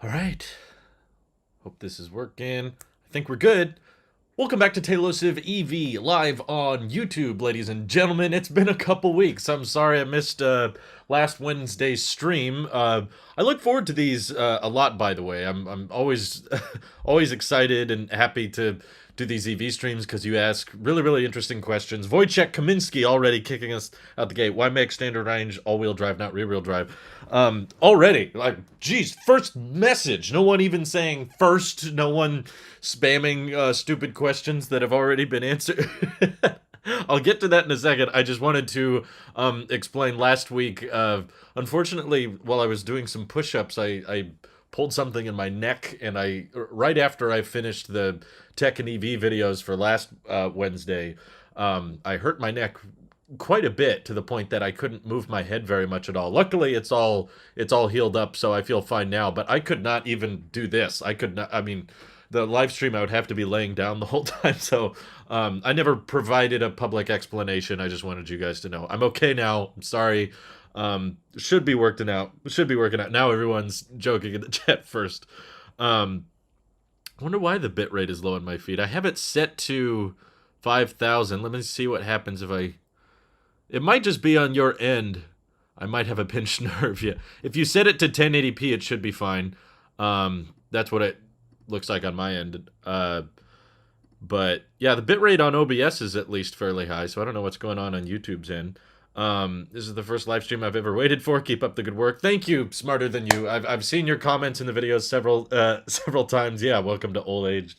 All right. Hope this is working. I think we're good. Welcome back to Tailosive EV live on YouTube, ladies and gentlemen. It's been a couple weeks. I'm sorry I missed last Wednesday's stream. I look forward to these a lot, by the way. I'm always always excited and happy to do these EV streams because you ask really interesting questions. Wojciech Kaminsky already kicking us out the gate. Why make standard range all-wheel drive, not rear-wheel drive? Already, like, geez, first message. No one even saying first. No one spamming stupid questions that have already been answered. I'll get to that in a second. I just wanted to explain last week. Unfortunately, while I was doing some push-ups, I pulled something in my neck, and right after I finished the tech and EV videos for last Wednesday, I hurt my neck quite a bit to the point that I couldn't move my head very much at all. Luckily, it's all healed up, so I feel fine now. But I could not even do this. I could not. I mean, the live stream I would have to be laying down the whole time. So I never provided a public explanation. I just wanted you guys to know I'm okay now. I'm sorry. Should be working out. Should be working out. Now everyone's joking in the chat first. I wonder why the bitrate is low on my feed. I have it set to 5,000. Let me see what happens if I... It might just be on your end. I might have a pinched nerve. Yeah. If you set it to 1080p, it should be fine. That's what it looks like on my end. But yeah, the bitrate on OBS is at least fairly high, so I don't know what's going on YouTube's end. This is the first live stream I've ever waited for. Keep up the good work. Thank you, Smarter Than You. I've seen your comments in the videos several times. Yeah, welcome to old age.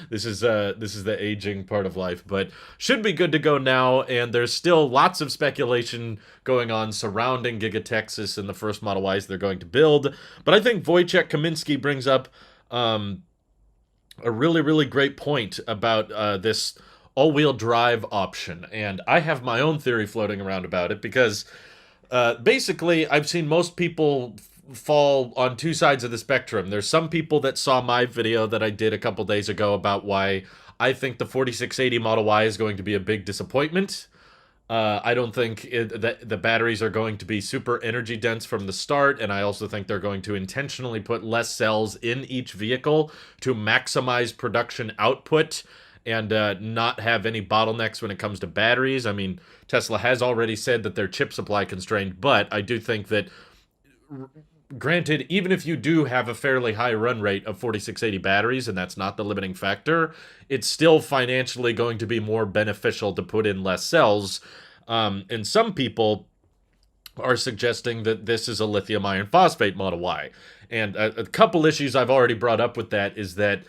This is the aging part of life, but should be good to go now. And there's still lots of speculation going on surrounding Giga Texas and the first Model Ys they're going to build. But I think Wojciech Kaminsky brings up a really great point about this all-wheel drive option, and I have my own theory floating around about it because basically I've seen most people fall on two sides of the spectrum. There's some people that saw my video that I did a couple days ago about why I think the 4680 Model Y is going to be a big disappointment. I don't think that the batteries are going to be super energy dense from the start, and I also think they're going to intentionally put less cells in each vehicle to maximize production output and not have any bottlenecks when it comes to batteries. I mean, Tesla has already said that they're chip supply constrained, but I do think that, granted, even if you do have a fairly high run rate of 4680 batteries, and that's not the limiting factor, it's still financially going to be more beneficial to put in less cells. And some people are suggesting that this is a lithium iron phosphate Model Y. And a couple issues I've already brought up with that is that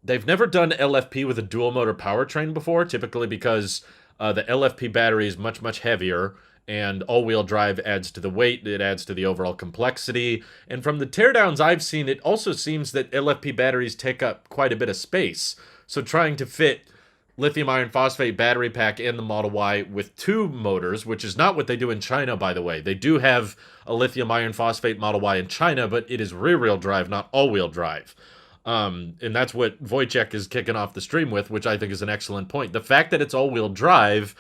they've never done LFP with a dual motor powertrain before, typically because the LFP battery is much heavier, and all-wheel drive adds to the weight, it adds to the overall complexity. And from the teardowns I've seen, it also seems that LFP batteries take up quite a bit of space. So trying to fit lithium iron phosphate battery pack in the Model Y with two motors, which is not what they do in China, by the way. They do have a lithium iron phosphate Model Y in China, but it is rear-wheel drive, not all-wheel drive. And that's what Wojciech is kicking off the stream with, which I think is an excellent point. The fact that it's all-wheel drive,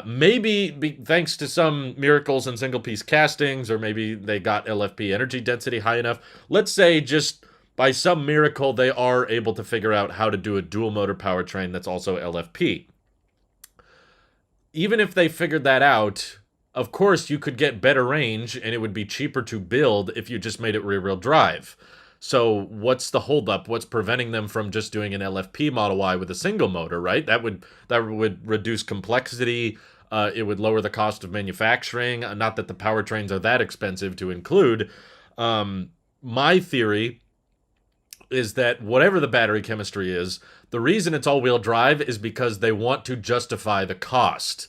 maybe thanks to some miracles in single-piece castings, or maybe they got LFP energy density high enough. Let's say just by some miracle they are able to figure out how to do a dual-motor powertrain that's also LFP. Even if they figured that out, of course you could get better range, and it would be cheaper to build if you just made it rear-wheel drive. So what's the holdup? What's preventing them from just doing an LFP Model Y with a single motor, right? That would reduce complexity. It would lower the cost of manufacturing. Not that the powertrains are that expensive to include. My theory is that whatever the battery chemistry is, the reason it's all-wheel drive is because they want to justify the cost.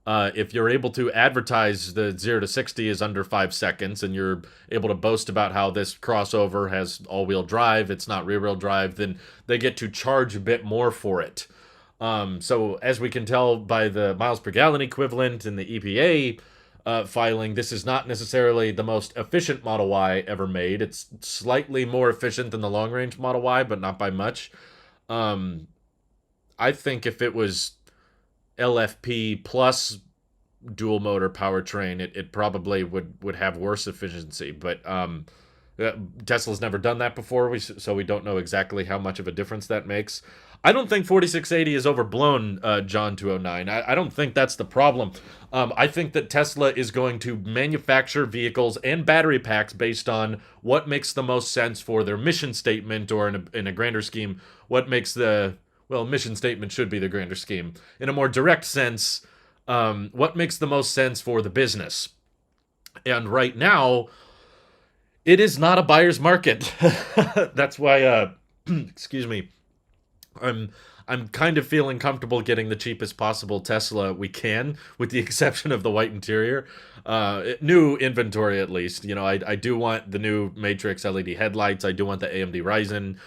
If you're able to advertise the 0 to 60 is under 5 seconds, and you're able to boast about how this crossover has all-wheel drive, it's not rear-wheel drive, then they get to charge a bit more for it. So as we can tell by the miles per gallon equivalent in the EPA filing, this is not necessarily the most efficient Model Y ever made. It's slightly more efficient than the long-range Model Y, but not by much. I think if it was LFP plus dual motor powertrain, it probably would have worse efficiency. But Tesla's never done that before, so we don't know exactly how much of a difference that makes. I don't think 4680 is overblown, John 209. I don't think that's the problem. I think that Tesla is going to manufacture vehicles and battery packs based on what makes the most sense for their mission statement, or in a grander scheme, what makes the, well, mission statement should be the grander scheme. In a more direct sense, what makes the most sense for the business. And right now, it is not a buyer's market. That's why, excuse me, I'm kind of feeling comfortable getting the cheapest possible Tesla we can, with the exception of the white interior. New inventory, at least. You know, I do want the new Matrix LED headlights. I do want the AMD Ryzen.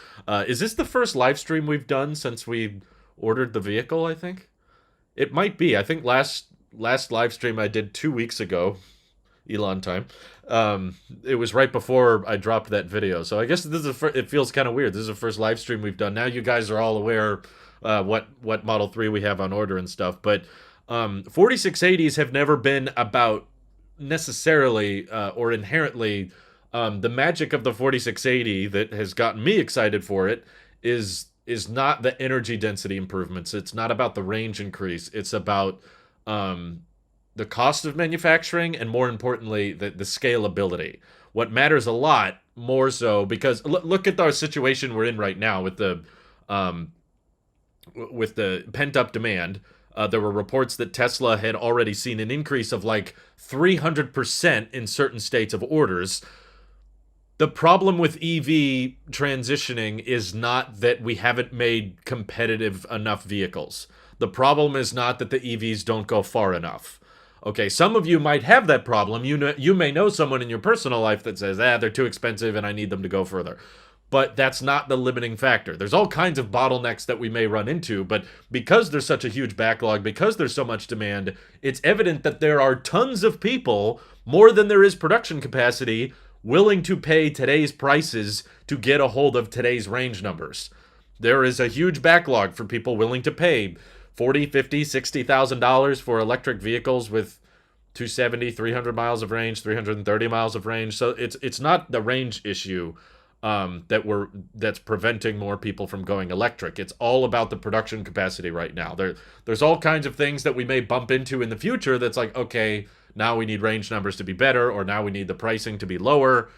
Is this the first live stream we've done since we ordered the vehicle, I think? It might be. I think last live stream I did 2 weeks ago. Elon time. It was right before I dropped that video, so I guess this is it feels kind of weird. This is the first live stream we've done. Now you guys are all aware what Model 3 we have on order and stuff. But 4680s have never been about necessarily or inherently the magic of the 4680 that has gotten me excited for it is not the energy density improvements. It's not about the range increase. It's about the cost of manufacturing, and more importantly, the scalability. What matters a lot more so, because look at our situation we're in right now with the pent-up demand. There were reports that Tesla had already seen an increase of like 300% in certain states of orders. The problem with EV transitioning is not that we haven't made competitive enough vehicles. The problem is not that the EVs don't go far enough. Okay, some of you might have that problem. You may know someone in your personal life that says, they're too expensive and I need them to go further. But that's not the limiting factor. There's all kinds of bottlenecks that we may run into, but because there's such a huge backlog, because there's so much demand, it's evident that there are tons of people, more than there is production capacity, willing to pay today's prices to get a hold of today's range numbers. There is a huge backlog for people willing to pay $40,000, $50,000, $60,000 for electric vehicles with 270, 300 miles of range, 330 miles of range. So it's not the range issue that's preventing more people from going electric. It's all about the production capacity right now. There's all kinds of things that we may bump into in the future that's like, okay, now we need range numbers to be better, or now we need the pricing to be lower.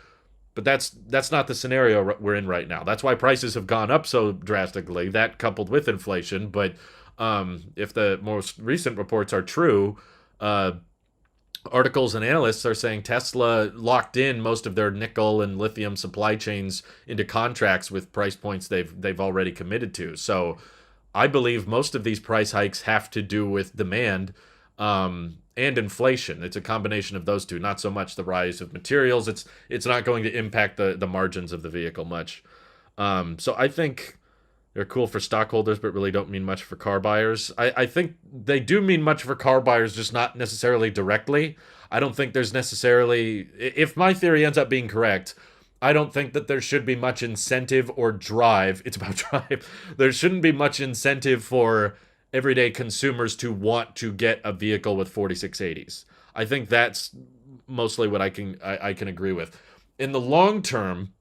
But that's not the scenario we're in right now. That's why prices have gone up so drastically, that coupled with inflation. But if the most recent reports are true, articles and analysts are saying Tesla locked in most of their nickel and lithium supply chains into contracts with price points they've already committed to. So I believe most of these price hikes have to do with demand and inflation. It's a combination of those two, not so much the rise of materials. It's not going to impact the margins of the vehicle much. So I think they're cool for stockholders, but really don't mean much for car buyers. I think they do mean much for car buyers, just not necessarily directly. I don't think there's necessarily, if my theory ends up being correct, I don't think that there should be much incentive or drive. It's about drive. There shouldn't be much incentive for everyday consumers to want to get a vehicle with 4680s. I think that's mostly what I can agree with. In the long term,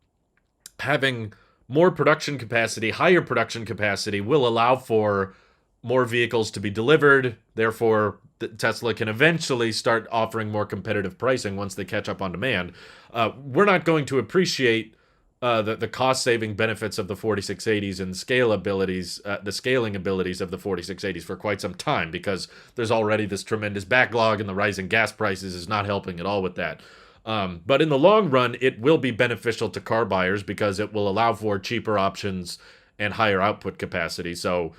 having more production capacity, higher production capacity, will allow for more vehicles to be delivered. Therefore, Tesla can eventually start offering more competitive pricing once they catch up on demand. We're not going to appreciate the cost-saving benefits of the 4680s and the scaling abilities of the 4680s for quite some time, because there's already this tremendous backlog, and the rising gas prices is not helping at all with that. But in the long run, it will be beneficial to car buyers because it will allow for cheaper options and higher output capacity. So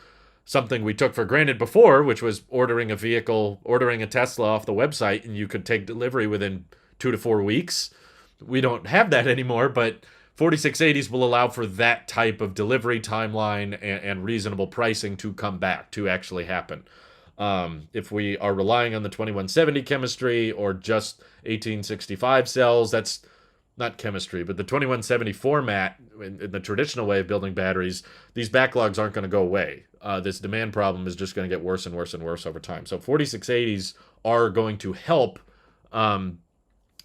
something we took for granted before, which was ordering a Tesla off the website and you could take delivery within 2 to 4 weeks. We don't have that anymore, but 4680s will allow for that type of delivery timeline and reasonable pricing to come back, to actually happen. If we are relying on the 2170 chemistry or just 1865 cells, that's not chemistry, but the 2170 format in the traditional way of building batteries, these backlogs aren't going to go away. This demand problem is just going to get worse and worse and worse over time. So 4680s are going to help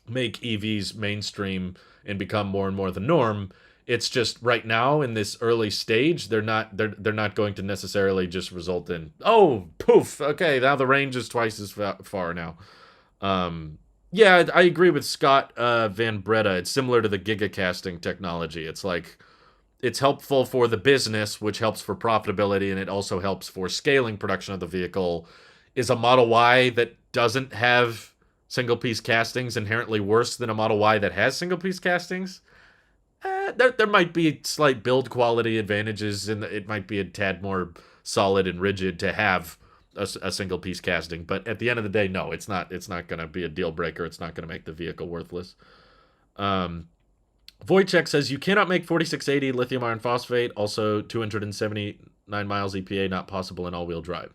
make EVs mainstream and become more and more the norm. It's just right now in this early stage, they're not going to necessarily just result in, oh, poof, okay, now the range is twice as far now. Yeah, I agree with Scott Van Breda. It's similar to the gigacasting technology. It's like it's helpful for the business, which helps for profitability, and it also helps for scaling production of the vehicle. Is a Model Y that doesn't have single piece castings inherently worse than a Model Y that has single piece castings? There might be slight build quality advantages, and it might be a tad more solid and rigid to have a single piece casting. But at the end of the day, no, it's not. It's not going to be a deal breaker. It's not going to make the vehicle worthless. Wojciech says you cannot make 4680 lithium iron phosphate. Also, 279 miles EPA not possible in all-wheel drive.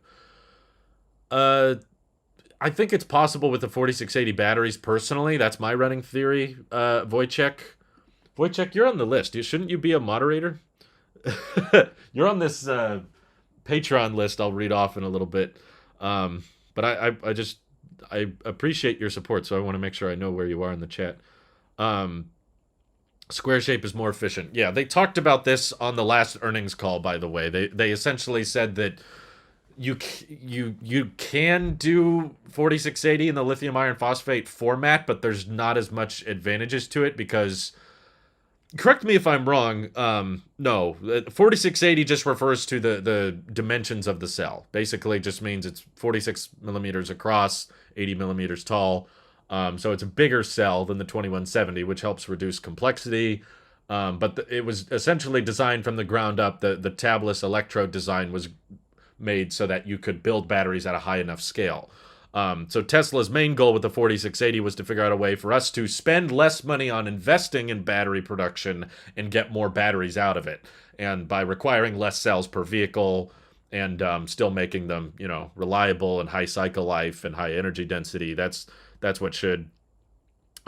I think it's possible with the 4680 batteries. Personally, that's my running theory. Wojciech, you're on the list. Shouldn't you be a moderator? You're on this Patreon list. I'll read off in a little bit. But I appreciate your support, so I want to make sure I know where you are in the chat. Square shape is more efficient. Yeah, they talked about this on the last earnings call, by the way. They essentially said that you can do 4680 in the lithium iron phosphate format, but there's not as much advantages to it because, correct me if I'm wrong, no, 4680 just refers to the dimensions of the cell. Basically just means it's 46 millimeters across, 80 millimeters tall. So it's a bigger cell than the 2170, which helps reduce complexity. But it was essentially designed from the ground up. The tabless electrode design was made so that you could build batteries at a high enough scale. So Tesla's main goal with the 4680 was to figure out a way for us to spend less money on investing in battery production and get more batteries out of it. And by requiring less cells per vehicle and still making them, reliable and high cycle life and high energy density, that's what should...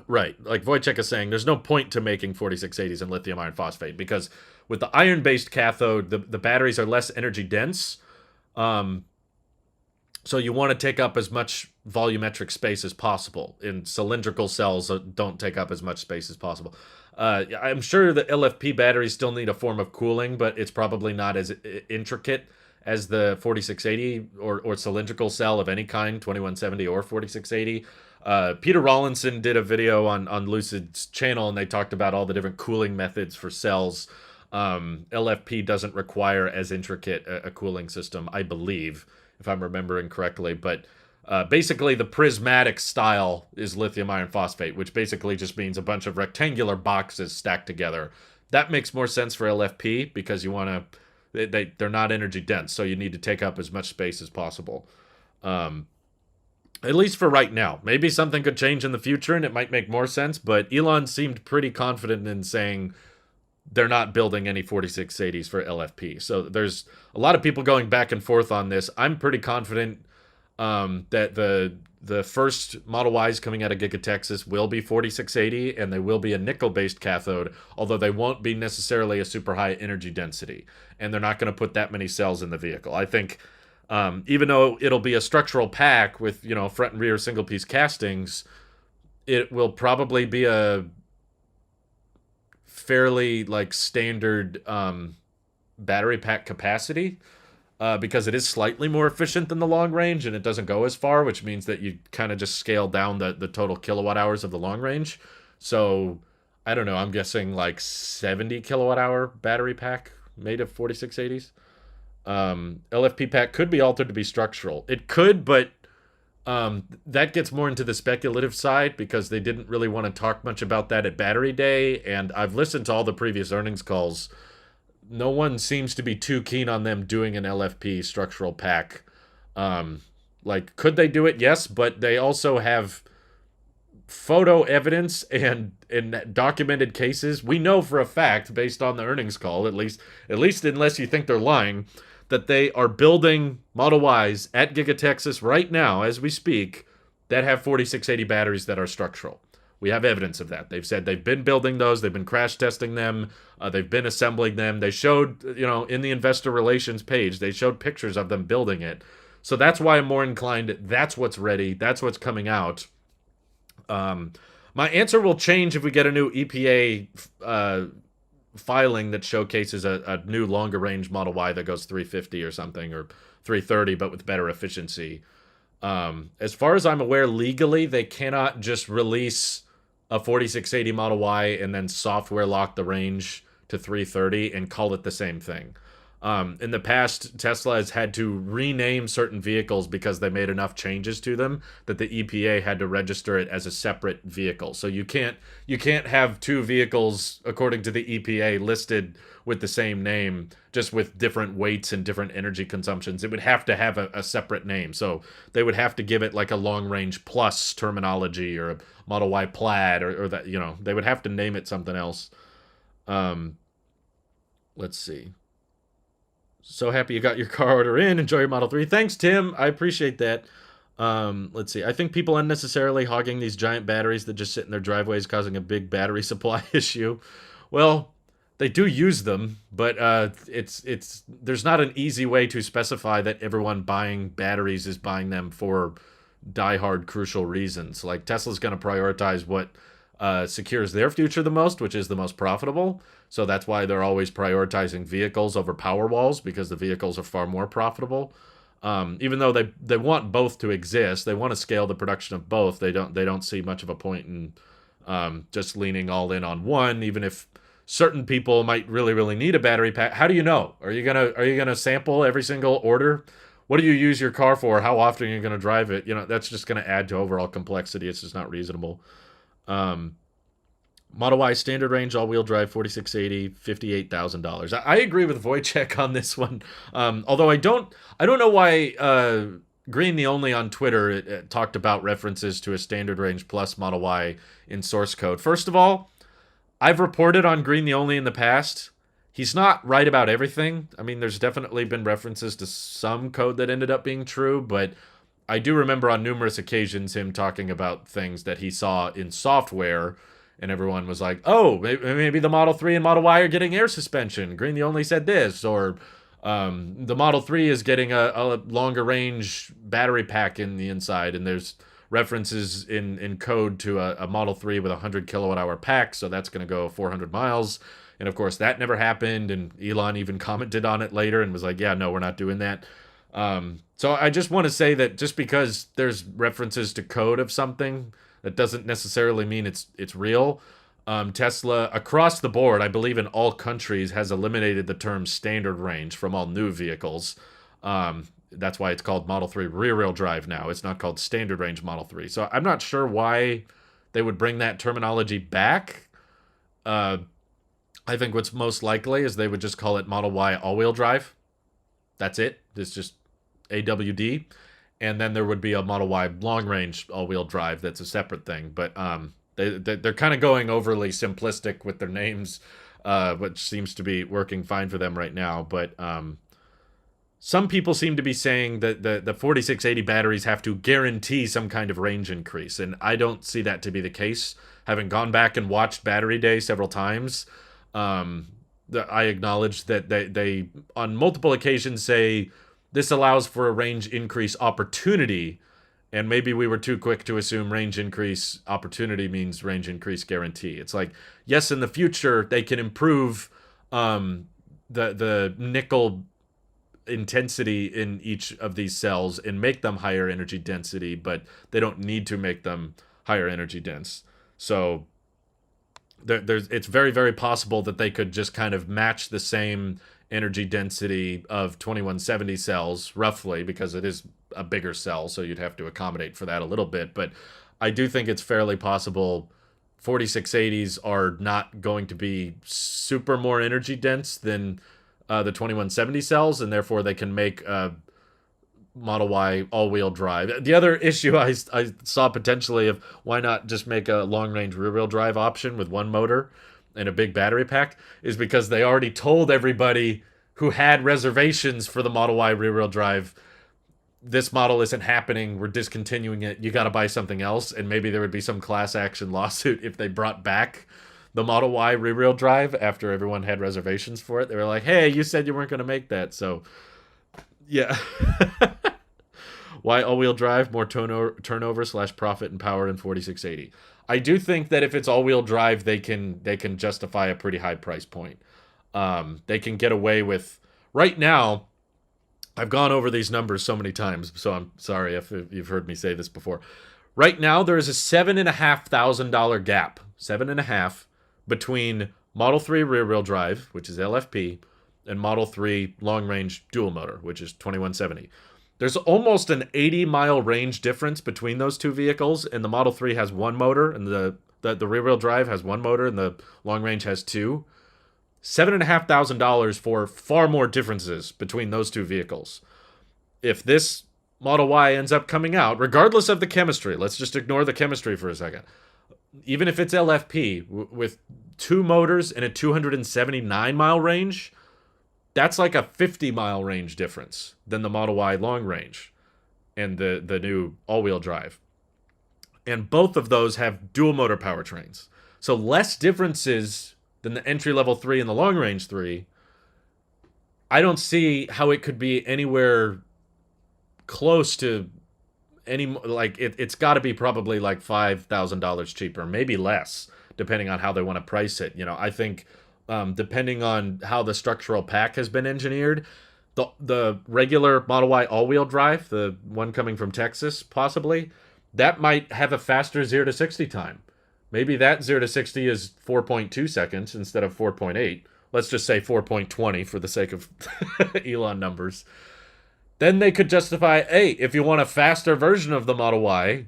Right, like Wojciech is saying, there's no point to making 4680s in lithium iron phosphate because with the iron-based cathode, the batteries are less energy dense. So you want to take up as much volumetric space as possible. And cylindrical cells don't take up as much space as possible. I'm sure the LFP batteries still need a form of cooling, but it's probably not as intricate as the 4680 or cylindrical cell of any kind, 2170 or 4680. Peter Rawlinson did a video on Lucid's channel, and they talked about all the different cooling methods for cells. LFP doesn't require as intricate a cooling system, I believe, if I'm remembering correctly. But basically, the prismatic style is lithium iron phosphate, which basically just means a bunch of rectangular boxes stacked together. That makes more sense for LFP because you want to... They're not energy dense, so you need to take up as much space as possible. At least for right now. Maybe something could change in the future and it might make more sense, but Elon seemed pretty confident in saying they're not building any 4680s for LFP. So there's a lot of people going back and forth on this. I'm pretty confident that the first Model Ys coming out of Giga Texas will be 4680 and they will be a nickel-based cathode, although they won't be necessarily a super high energy density. And they're not going to put that many cells in the vehicle. I think... even though it'll be a structural pack with, front and rear single piece castings, it will probably be a fairly standard battery pack capacity because it is slightly more efficient than the long range and it doesn't go as far, which means that you kind of just scale down the total kilowatt hours of the long range. So I don't know, I'm guessing 70 kilowatt hour battery pack made of 4680s. LFP pack could be altered to be structural. It could, but that gets more into the speculative side because they didn't really want to talk much about that at Battery Day, and I've listened to all the previous earnings calls. No one seems to be too keen on them doing an LFP structural pack. Could they do it? Yes, but they also have photo evidence and documented cases. We know for a fact, based on the earnings call, at least unless you think they're lying, that they are building Model Ys at Giga Texas right now, as we speak, that have 4680 batteries that are structural. We have evidence of that. They've said they've been building those, they've been crash testing them, they've been assembling them. They showed, in the investor relations page, they showed pictures of them building it. So that's why I'm more inclined. That's what's ready. That's what's coming out. Um, my answer will change if we get a new EPA filing that showcases a new longer range Model Y that goes 350 or something, or 330, but with better efficiency. As far as I'm aware, legally, they cannot just release a 4680 Model Y and then software lock the range to 330 and call it the same thing. In the past, Tesla has had to rename certain vehicles because they made enough changes to them that the EPA had to register it as a separate vehicle. So you can't have two vehicles according to the EPA listed with the same name, just with different weights and different energy consumptions. It would have to have a separate name. So they would have to give it like a long range plus terminology, or a Model Y Plaid, or that, they would have to name it something else. Um, let's see. So happy you got your car order in. Enjoy your Model 3. Thanks, Tim. I appreciate that. Let's see. I think people unnecessarily hogging these giant batteries that just sit in their driveways, causing a big battery supply issue. Well, they do use them, but it's there's not an easy way to specify that everyone buying batteries is buying them for diehard crucial reasons. Like, Tesla's going to prioritize what secures their future the most, which is the most profitable. So that's why they're always prioritizing vehicles over power walls, because the vehicles are far more profitable. Even though they want both to exist, they want to scale the production of both. They don't see much of a point in just leaning all in on one, even if certain people might really need a battery pack. How do you know? Are you gonna sample every single order? What do you use your car for? How often are you gonna drive it? That's just gonna add to overall complexity. It's just not reasonable. Um, Model Y standard range all-wheel drive 4680 $58,000. I agree with Wojciech on this one. Although I don't know why Green the Only on Twitter talked about references to a standard range plus Model Y in source code. First of all, I've reported on Green the Only in the past. He's not right about everything. I mean, there's definitely been references to some code that ended up being true, but I do remember on numerous occasions him talking about things that he saw in software, and everyone was like, oh, maybe the Model 3 and Model Y are getting air suspension. Green the Only said this, or the Model 3 is getting a longer range battery pack in the inside, and there's references in code to a Model 3 with a 100 kilowatt hour pack, so that's going to go 400 miles. And of course, that never happened, and Elon even commented on it later and was like, yeah, no, we're not doing that. So I just want to say that just because there's references to code of something, that doesn't necessarily mean it's real. Tesla, across the board, I believe in all countries, has eliminated the term standard range from all new vehicles. That's why it's called Model 3 rear-wheel drive now. It's not called standard range Model 3. So I'm not sure why they would bring that terminology back. I think what's most likely is they would just call it Model Y all-wheel drive. That's it. It's just AWD. And then there would be a Model Y long-range all-wheel drive that's a separate thing. But they're kind of going overly simplistic with their names, which seems to be working fine for them right now. But some people seem to be saying that the 4680 batteries have to guarantee some kind of range increase. And I don't see that to be the case. Having gone back and watched Battery Day several times, I acknowledge that they on multiple occasions say this allows for a range increase opportunity, and maybe we were too quick to assume range increase opportunity means range increase guarantee. It's like, yes, in the future they can improve the nickel intensity in each of these cells and make them higher energy density, but they don't need to make them higher energy dense. So it's very possible that they could just kind of match the same energy density of 2170 cells, roughly, because it is a bigger cell, so you'd have to accommodate for that a little bit. But I do think it's fairly possible 4680s are not going to be super more energy dense than the 2170 cells, and therefore they can make Model Y all-wheel drive. The other issue I saw potentially of why not just make a long-range rear-wheel drive option with one motor and a big battery pack is because they already told everybody who had reservations for the Model Y rear-wheel drive, this model isn't happening, we're discontinuing it, you got to buy something else. And maybe there would be some class action lawsuit if they brought back the Model Y rear-wheel drive after everyone had reservations for it. They were like, hey, you said you weren't going to make that. So yeah. Why all-wheel drive? More turnover slash profit and power in 4680. I do think that if it's all-wheel drive, they can justify a pretty high price point. They can get away with right now. I've gone over these numbers so many times, so I'm sorry if you've heard me say this before. Right now, there is a $7,500 gap, 7.5, between Model 3 rear-wheel drive, which is LFP, and Model 3 long-range dual motor, which is 2170. There's almost an 80-mile range difference between those two vehicles, and the Model 3 has one motor, and the rear-wheel drive has one motor, and the long-range has two. $7,500 for far more differences between those two vehicles. If this Model Y ends up coming out, regardless of the chemistry, let's just ignore the chemistry for a second. Even if it's LFP with two motors and a 279-mile range, that's like a 50-mile range difference than the Model Y long range and the new all-wheel drive. And both of those have dual motor powertrains. So less differences than the entry-level 3 and the long-range 3. I don't see how it could be anywhere close to any, like, it's got to be probably like $5,000 cheaper, maybe less, depending on how they want to price it. You know, I think depending on how the structural pack has been engineered, the regular Model Y all-wheel drive, the one coming from Texas, possibly, that might have a faster 0 to 60 time. Maybe that 0 to 60 is 4.2 seconds instead of 4.8. Let's just say 4.20 for the sake of Elon numbers. Then they could justify, hey, if you want a faster version of the Model Y,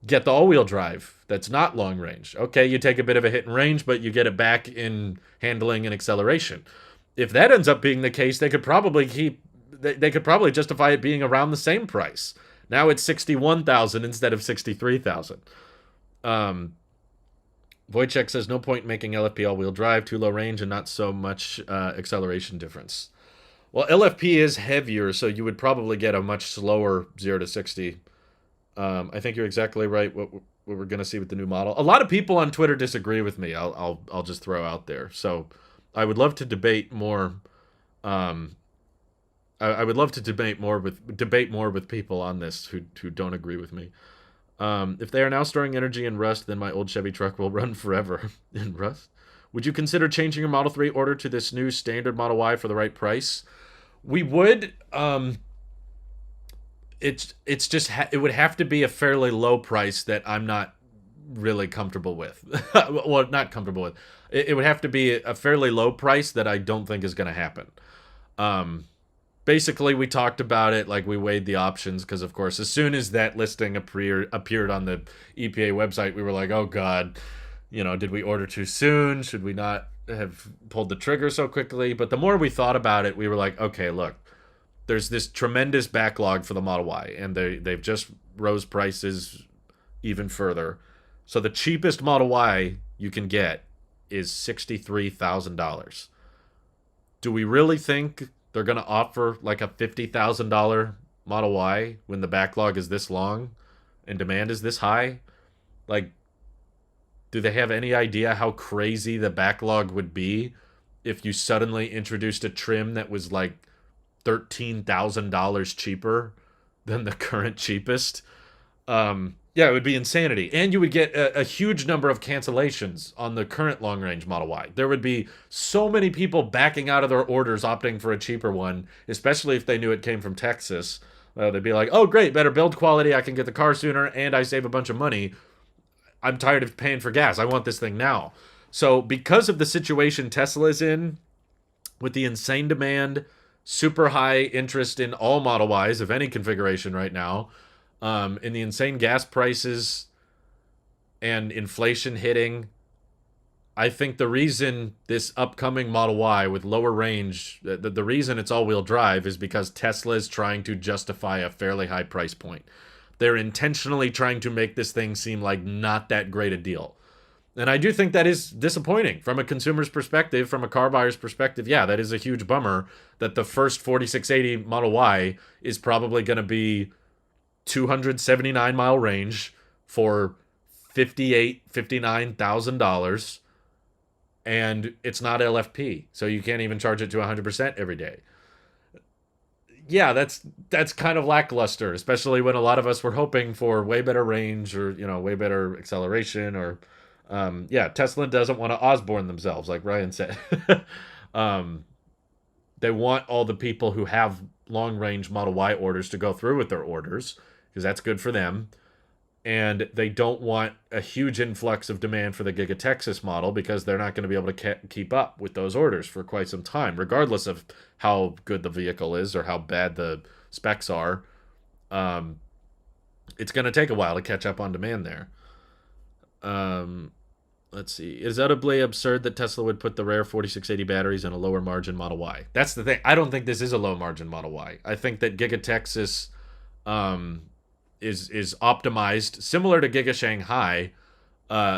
get the all-wheel drive. That's not long range. Okay, you take a bit of a hit in range, but you get it back in handling and acceleration. If that ends up being the case, they could probably justify it being around the same price. Now it's $61,000 instead of $63,000. Wojciech says, no point in making LFP all-wheel drive, too low range and not so much acceleration difference. Well, LFP is heavier, so you would probably get a much slower 0 to 60. I think you're exactly right what we're going to see with the new model. A lot of people on Twitter disagree with me, I'll just throw out there. So I would love to debate more. I would love to debate more with people on this who don't agree with me. If they are now storing energy in Rust, then my old Chevy truck will run forever in Rust. Would you consider changing your Model 3 order to this new standard Model Y for the right price? We would. It's just it would have to be a fairly low price that I'm not really comfortable with. Well, not comfortable with. It would have to be a fairly low price that I don't think is going to happen. Basically, we talked about it, like we weighed the options, because, of course, as soon as that listing appeared on the EPA website, we were like, oh, God, did we order too soon? Should we not have pulled the trigger so quickly? But the more we thought about it, we were like, okay, look, there's this tremendous backlog for the Model Y, and they've just rose prices even further. So the cheapest Model Y you can get is $63,000. Do we really think they're going to offer like a $50,000 Model Y when the backlog is this long and demand is this high? Like, do they have any idea how crazy the backlog would be if you suddenly introduced a trim that was like $13,000 cheaper than the current cheapest? Yeah, it would be insanity. And you would get a huge number of cancellations on the current long-range Model Y. There would be so many people backing out of their orders, opting for a cheaper one, especially if they knew it came from Texas. They'd be like, oh, great, better build quality, I can get the car sooner, and I save a bunch of money. I'm tired of paying for gas. I want this thing now. So because of the situation Tesla's in, with the insane demand, super high interest in all Model Ys of any configuration right now, in the insane gas prices and inflation hitting, I think the reason this upcoming Model Y with lower range, the reason it's all-wheel drive is because Tesla is trying to justify a fairly high price point. They're intentionally trying to make this thing seem like not that great a deal. And I do think that is disappointing from a consumer's perspective, from a car buyer's perspective. Yeah, that is a huge bummer that the first 4680 Model Y is probably going to be 279 mile range for $59,000, and it's not LFP, so you can't even charge it to 100% every day. yeah, that's kind of lackluster, especially when a lot of us were hoping for way better range or way better acceleration or yeah, Tesla doesn't want to Osborne themselves, like Ryan said. um, they want all the people who have long range Model Y orders to go through with their orders because that's good for them. And they don't want a huge influx of demand for the Giga Texas model because they're not going to be able to keep up with those orders for quite some time, regardless of how good the vehicle is or how bad the specs are. Um, it's going to take a while to catch up on demand there. Um, let's see. Is it utterly absurd that Tesla would put the rare 4680 batteries in a lower margin Model Y? That's the thing. I don't think this is a low margin Model Y. I think that Giga Texas um, is optimized similar to Giga Shanghai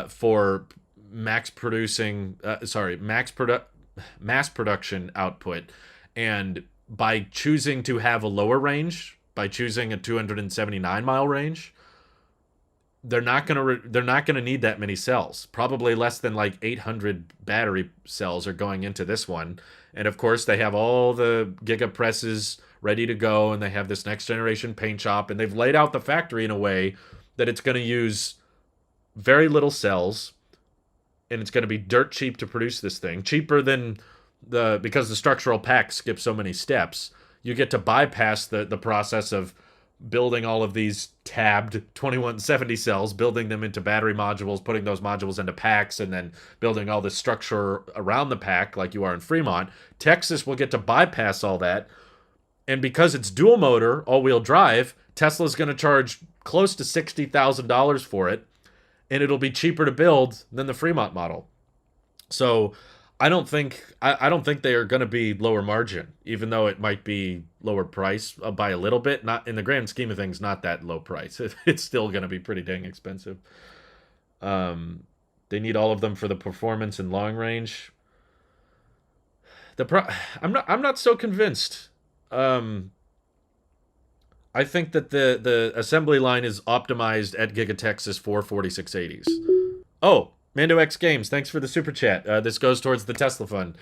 for max producing mass production output, and by choosing to have a lower range, by choosing a 279-mile range, they're not gonna need that many cells. Probably less than like 800 battery cells are going into this one, and of course they have all the Giga presses ready to go, and they have this next generation paint shop, and they've laid out the factory in a way that it's going to use very little cells, and it's going to be dirt cheap to produce this thing, cheaper than because the structural pack skips so many steps. You get to bypass the process of building all of these tabbed 2170 cells, building them into battery modules, putting those modules into packs, and then building all this structure around the pack like you are in Fremont. Texas will get to bypass all that. And because it's dual motor, all-wheel drive, Tesla's going to charge close to $60,000 for it, and it'll be cheaper to build than the Fremont model. So I don't think they are going to be lower margin, even though it might be lower price by a little bit. Not in the grand scheme of things, not that low price. It's still going to be pretty dang expensive. They need all of them for the performance and long range. I'm not so convinced. I think that the assembly line is optimized at Giga Texas for 4680s. Oh, Mando X Games, thanks for the super chat. This goes towards the Tesla fund.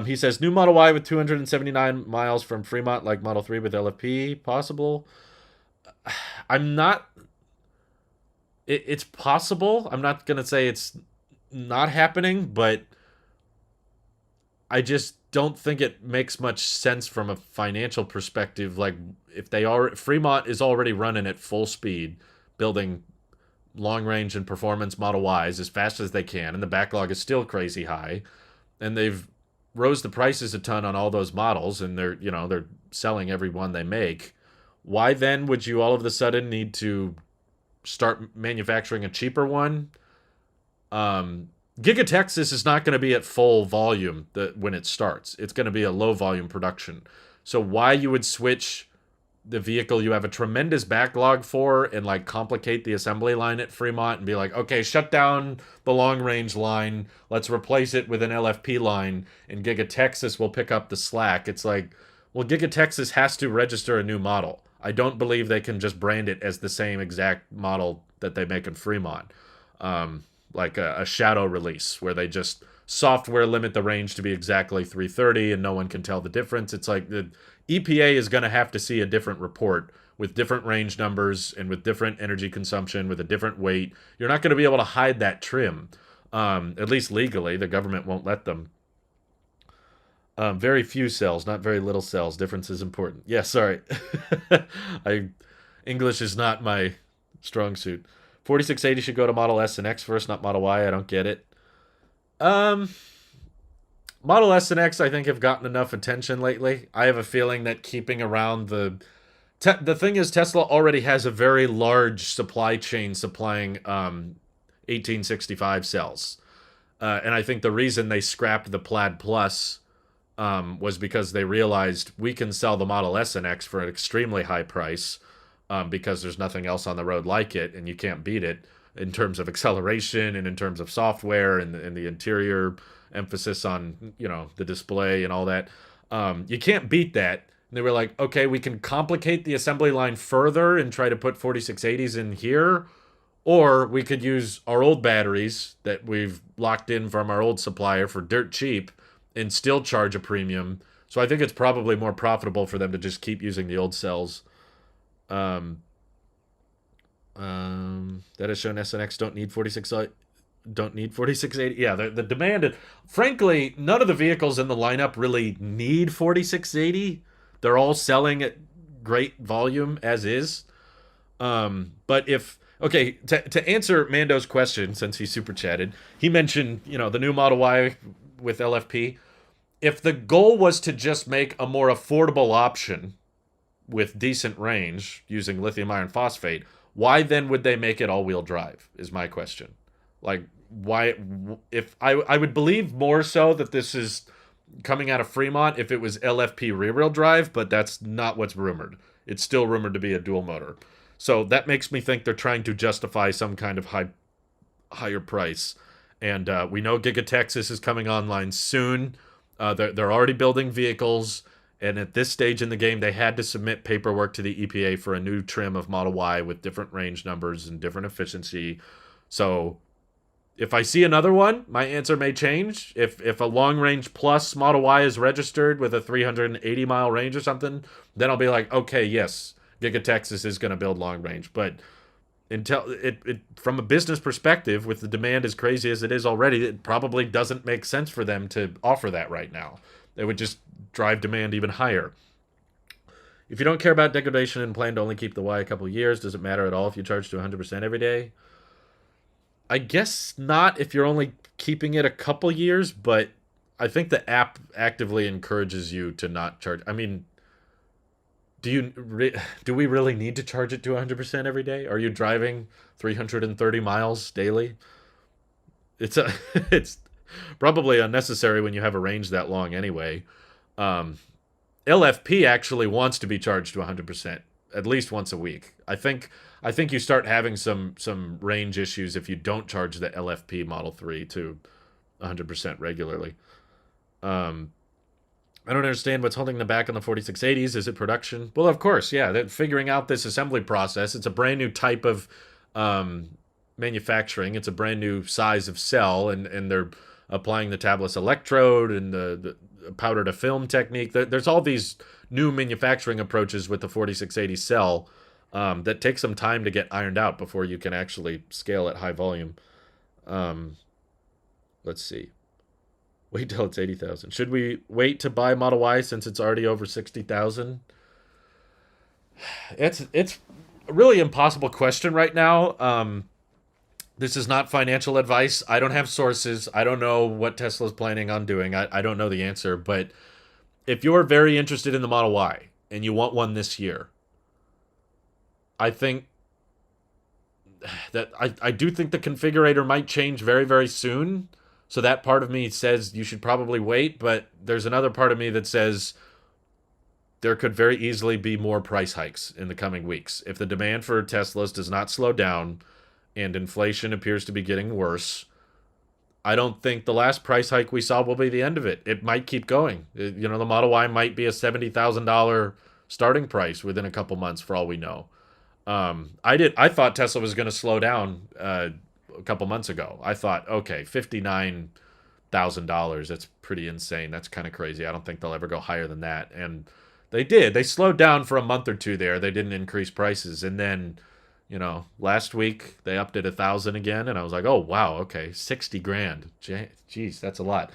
He says, new Model Y with 279 miles from Fremont, like Model 3 with LFP, possible? I'm not... It's possible. I'm not going to say it's not happening, but I just don't think it makes much sense from a financial perspective. Like, if they are... Fremont is already running at full speed, building long range and performance Model Ys as fast as they can, and the backlog is still crazy high, and they've rose the prices a ton on all those models, and they're selling every one they make. Why then would you all of a sudden need to start manufacturing a cheaper one? Giga Texas is not going to be at full volume when it starts. It's going to be a low volume production. So why you would switch the vehicle you have a tremendous backlog for and like complicate the assembly line at Fremont and be like, okay, shut down the long range line, let's replace it with an LFP line, and Giga Texas will pick up the slack. It's like, well, Giga Texas has to register a new model. I don't believe they can just brand it as the same exact model that they make in Fremont. Like a shadow release where they just software limit the range to be exactly 330 and no one can tell the difference. It's like the EPA is going to have to see a different report with different range numbers and with different energy consumption, with a different weight. You're not going to be able to hide that trim, at least legally. The government won't let them. Very few cells, not very little cells. Difference is important. Yeah, sorry. English is not my strong suit. 4680 should go to Model S and X first, not Model Y. I don't get it. Model S and X, I think, have gotten enough attention lately. I have a feeling that keeping around the thing is, Tesla already has a very large supply chain supplying 1865 cells. And I think the reason they scrapped the Plaid Plus was because they realized we can sell the Model S and X for an extremely high price because there's nothing else on the road like it, and you can't beat it in terms of acceleration and in terms of software and the interior emphasis on, the display and all that. You can't beat that. And they were like, okay, we can complicate the assembly line further and try to put 4680s in here, or we could use our old batteries that we've locked in from our old supplier for dirt cheap and still charge a premium So I think it's probably more profitable for them to just keep using the old cells. Um, that has shown SNX don't need 4680. Yeah, the demand. Frankly, none of the vehicles in the lineup really need 4680. They're all selling at great volume as is. But if okay, to answer Mando's question, since he super chatted, he mentioned the new Model Y with LFP. If the goal was to just make a more affordable option with decent range using lithium iron phosphate, why then would they make it all-wheel drive? Is my question. Like, why? If I would believe more so that this is coming out of Fremont if it was LFP rear-wheel drive, but that's not what's rumored. It's still rumored to be a dual motor. So that makes me think they're trying to justify some kind of higher price. And we know Giga Texas is coming online soon. They're already building vehicles. And at this stage in the game, they had to submit paperwork to the EPA for a new trim of Model Y with different range numbers and different efficiency. So if I see another one, my answer may change. If a long range plus Model Y is registered with a 380 mile range or something, then I'll be like, okay, yes, Giga Texas is going to build long range. But until it from a business perspective, with the demand as crazy as it is already, it probably doesn't make sense for them to offer that right now. It would just drive demand even higher. If you don't care about degradation and plan to only keep the Y a couple years, does it matter at all if you charge to 100% every day? I guess not if you're only keeping it a couple years, but I think the app actively encourages you to not charge. I mean, do we really need to charge it to 100% every day? Are you driving 330 miles daily? It's probably unnecessary when you have a range that long anyway. Um, LFP actually wants to be charged to 100% at least once a week. I think you start having some range issues if you don't charge the LFP Model 3 to 100% regularly. Um, I don't understand what's holding them back on the 4680s. Is it production? Well, of course, yeah. They're figuring out this assembly process. It's a brand new type of um, manufacturing. It's a brand new size of cell, and they're applying the tabless electrode and the powder to film technique. There's all these new manufacturing approaches with the 4680 cell that take some time to get ironed out before you can actually scale at high volume. Um, let's see. Wait till it's 80,000. Should we wait to buy Model Y since it's already over 60,000? It's a really impossible question right now. This is not financial advice. I don't have sources. I don't know what Tesla's planning on doing. I don't know the answer. But if you're very interested in the Model Y and you want one this year, I think that I do think the configurator might change very, very soon. So that part of me says you should probably wait, but there's another part of me that says there could very easily be more price hikes in the coming weeks. If the demand for Teslas does not slow down and inflation appears to be getting worse, I don't think the last price hike we saw will be the end of it. It might keep going. The Model Y might be a $70,000 starting price within a couple months for all we know. I thought Tesla was going to slow down a couple months ago. I thought, okay, $59,000. That's pretty insane. That's kind of crazy. I don't think they'll ever go higher than that. And they did. They slowed down for a month or two there. They didn't increase prices, and then, last week they upped it 1,000 again, and I was like, oh wow, okay, 60 grand. Jeez, that's a lot.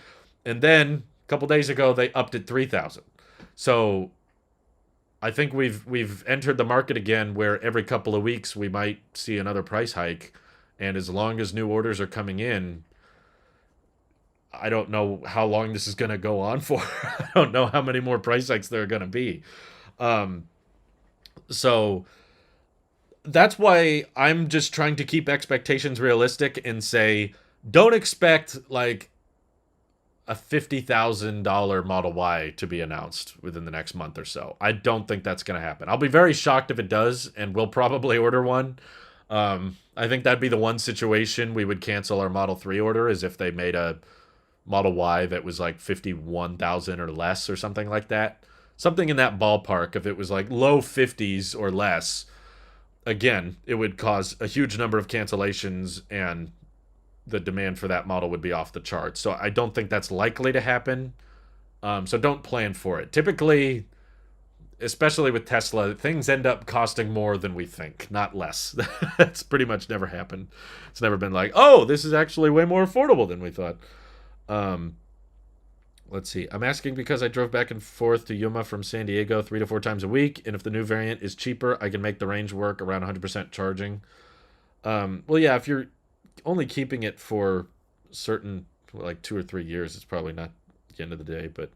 And then a couple days ago they upped it 3,000. So I think we've entered the market again where every couple of weeks we might see another price hike. And as long as new orders are coming in, I don't know how long this is going to go on for. I don't know how many more price hikes there are going to be. So that's why I'm just trying to keep expectations realistic and say, don't expect like a $50,000 Model Y to be announced within the next month or so. I don't think that's going to happen. I'll be very shocked if it does, and we'll probably order one. I think that'd be the one situation we would cancel our Model 3 order, is if they made a Model Y that was like 51,000 or less or something like that. Something in that ballpark. If it was like low 50s or less, again, it would cause a huge number of cancellations and the demand for that model would be off the charts. So I don't think that's likely to happen. So don't plan for it. Typically, especially with Tesla, things end up costing more than we think, not less. That's pretty much never happened. It's never been like, oh, this is actually way more affordable than we thought. Um, let's see. I'm asking because I drove back and forth to Yuma from San Diego 3 to 4 times a week, and if the new variant is cheaper, I can make the range work around 100% charging. Well, yeah, if you're only keeping it for certain, like 2 or 3 years, it's probably not the end of the day. But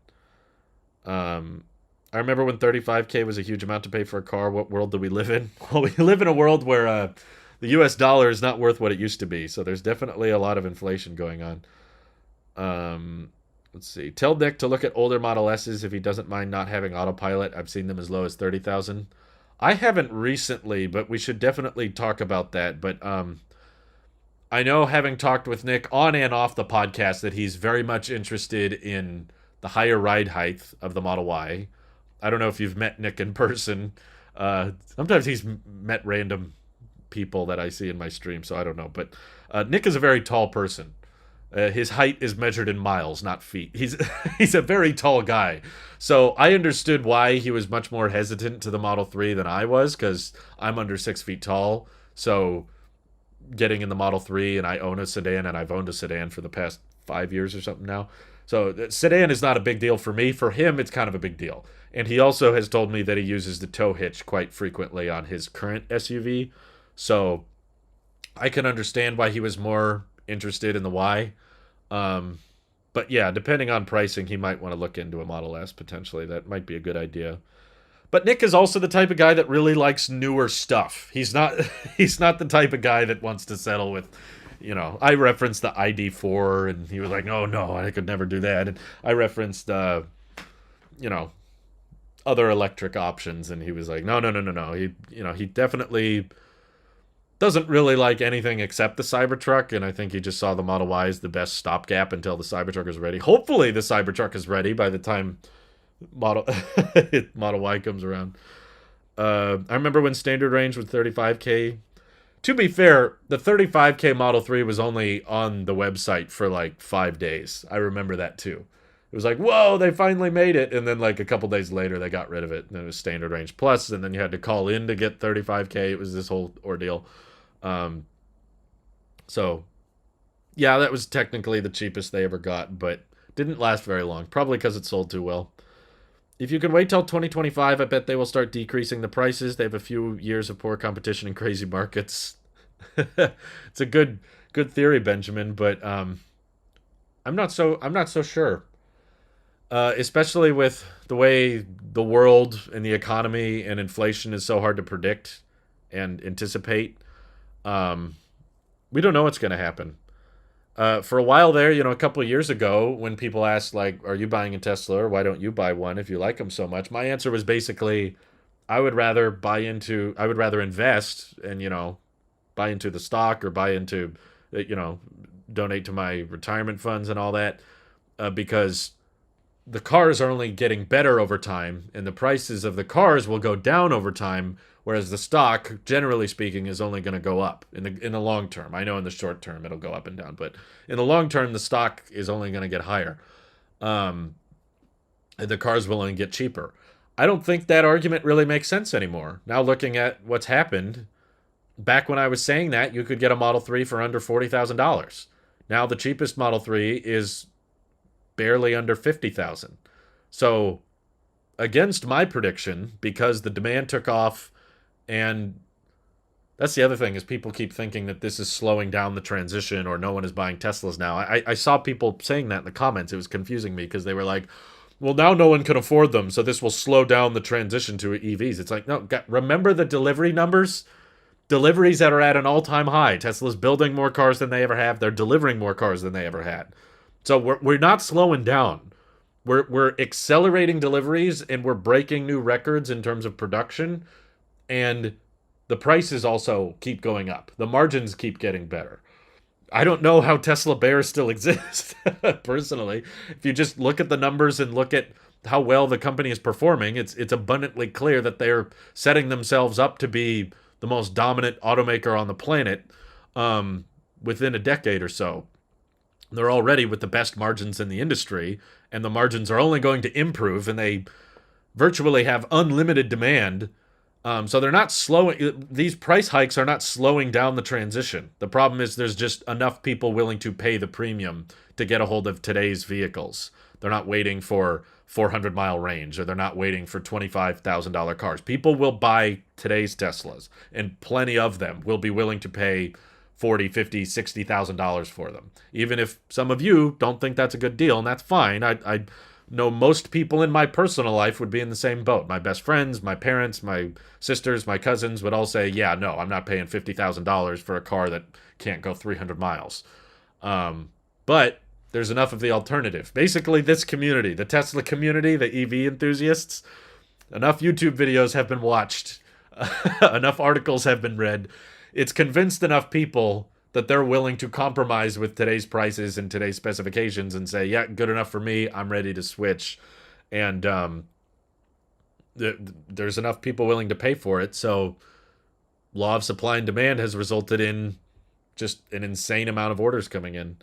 um, I remember when 35K was a huge amount to pay for a car. What world do we live in? Well, we live in a world where the U.S. dollar is not worth what it used to be. So there's definitely a lot of inflation going on. Let's see. Tell Nick to look at older Model S's if he doesn't mind not having autopilot. I've seen them as low as 30,000. I haven't recently, but we should definitely talk about that. But I know, having talked with Nick on and off the podcast, that he's very much interested in the higher ride height of the Model Y. I don't know if you've met Nick in person. Sometimes he's met random people that I see in my stream, so I don't know. But Nick is a very tall person. His height is measured in miles, not feet. He's he's a very tall guy. So I understood why he was much more hesitant to the Model 3 than I was, because I'm under 6 feet tall. So getting in the Model 3, and I own a sedan, and I've owned a sedan for the past 5 years or something now. So sedan is not a big deal for me. For him, it's kind of a big deal. And he also has told me that he uses the tow hitch quite frequently on his current SUV. So I can understand why he was more interested in the Y. But yeah, depending on pricing, he might want to look into a Model S potentially. That might be a good idea. But Nick is also the type of guy that really likes newer stuff. He's not he's not the type of guy that wants to settle with, I referenced the ID4, and he was like, "Oh no, I could never do that." And I referenced you know, other electric options, and he was like, "No, no, no, no, no." He definitely doesn't really like anything except the Cybertruck, and I think he just saw the Model Y as the best stopgap until the Cybertruck is ready. Hopefully the Cybertruck is ready by the time Model Model Y comes around. I remember when standard range was 35K. To be fair, the 35K Model 3 was only on the website for like 5 days. I remember that too. It was like, whoa, they finally made it. And then like a couple days later, they got rid of it. And it was standard range plus, and then you had to call in to get 35K. It was this whole ordeal. So, yeah, that was technically the cheapest they ever got, but didn't last very long. Probably because it sold too well. If you can wait till 2025, I bet they will start decreasing the prices. They have a few years of poor competition and crazy markets. It's a good theory, Benjamin, but I'm not so sure. Especially with the way the world and the economy and inflation is so hard to predict and anticipate. We don't know what's going to happen. For a while there, a couple of years ago, when people asked, like, are you buying a Tesla, or why don't you buy one if you like them so much? My answer was basically, I would rather invest and, buy into the stock, or buy into, donate to my retirement funds and all that, because the cars are only getting better over time, and the prices of the cars will go down over time, whereas the stock, generally speaking, is only going to go up in the long term. I know in the short term it'll go up and down, but in the long term, the stock is only going to get higher. And the cars will only get cheaper. I don't think that argument really makes sense anymore. Now, looking at what's happened, back when I was saying that, you could get a Model 3 for under $40,000. Now the cheapest Model 3 is barely under 50,000. So against my prediction, because the demand took off, and that's the other thing, is people keep thinking that this is slowing down the transition, or no one is buying Teslas now. I saw people saying that in the comments. It was confusing me, because they were like, well, now no one can afford them, so this will slow down the transition to EVs. It's like, no, remember the delivery numbers? Deliveries that are at an all-time high. Tesla's building more cars than they ever have. They're delivering more cars than they ever had. So we're not slowing down. We're accelerating deliveries, and we're breaking new records in terms of production, and the prices also keep going up. The margins keep getting better. I don't know how Tesla bears still exist, personally. If you just look at the numbers and look at how well the company is performing, it's abundantly clear that they're setting themselves up to be the most dominant automaker on the planet within a decade or so. They're already with the best margins in the industry, and the margins are only going to improve, and they virtually have unlimited demand. So they're not slowing. These price hikes are not slowing down the transition. The problem is there's just enough people willing to pay the premium to get a hold of today's vehicles. They're not waiting for 400-mile range, or they're not waiting for $25,000 cars. People will buy today's Teslas, and plenty of them will be willing to pay 40, 50, $60,000 for them. Even if some of you don't think that's a good deal, and that's fine. I know most people in my personal life would be in the same boat. My best friends, my parents, my sisters, my cousins would all say, yeah, no, I'm not paying $50,000 for a car that can't go 300 miles. But there's enough of the alternative. Basically, this community, the Tesla community, the EV enthusiasts, enough YouTube videos have been watched, enough articles have been read. It's convinced enough people that they're willing to compromise with today's prices and today's specifications and say, yeah, good enough for me. I'm ready to switch. And there's enough people willing to pay for it. So law of supply and demand has resulted in just an insane amount of orders coming in.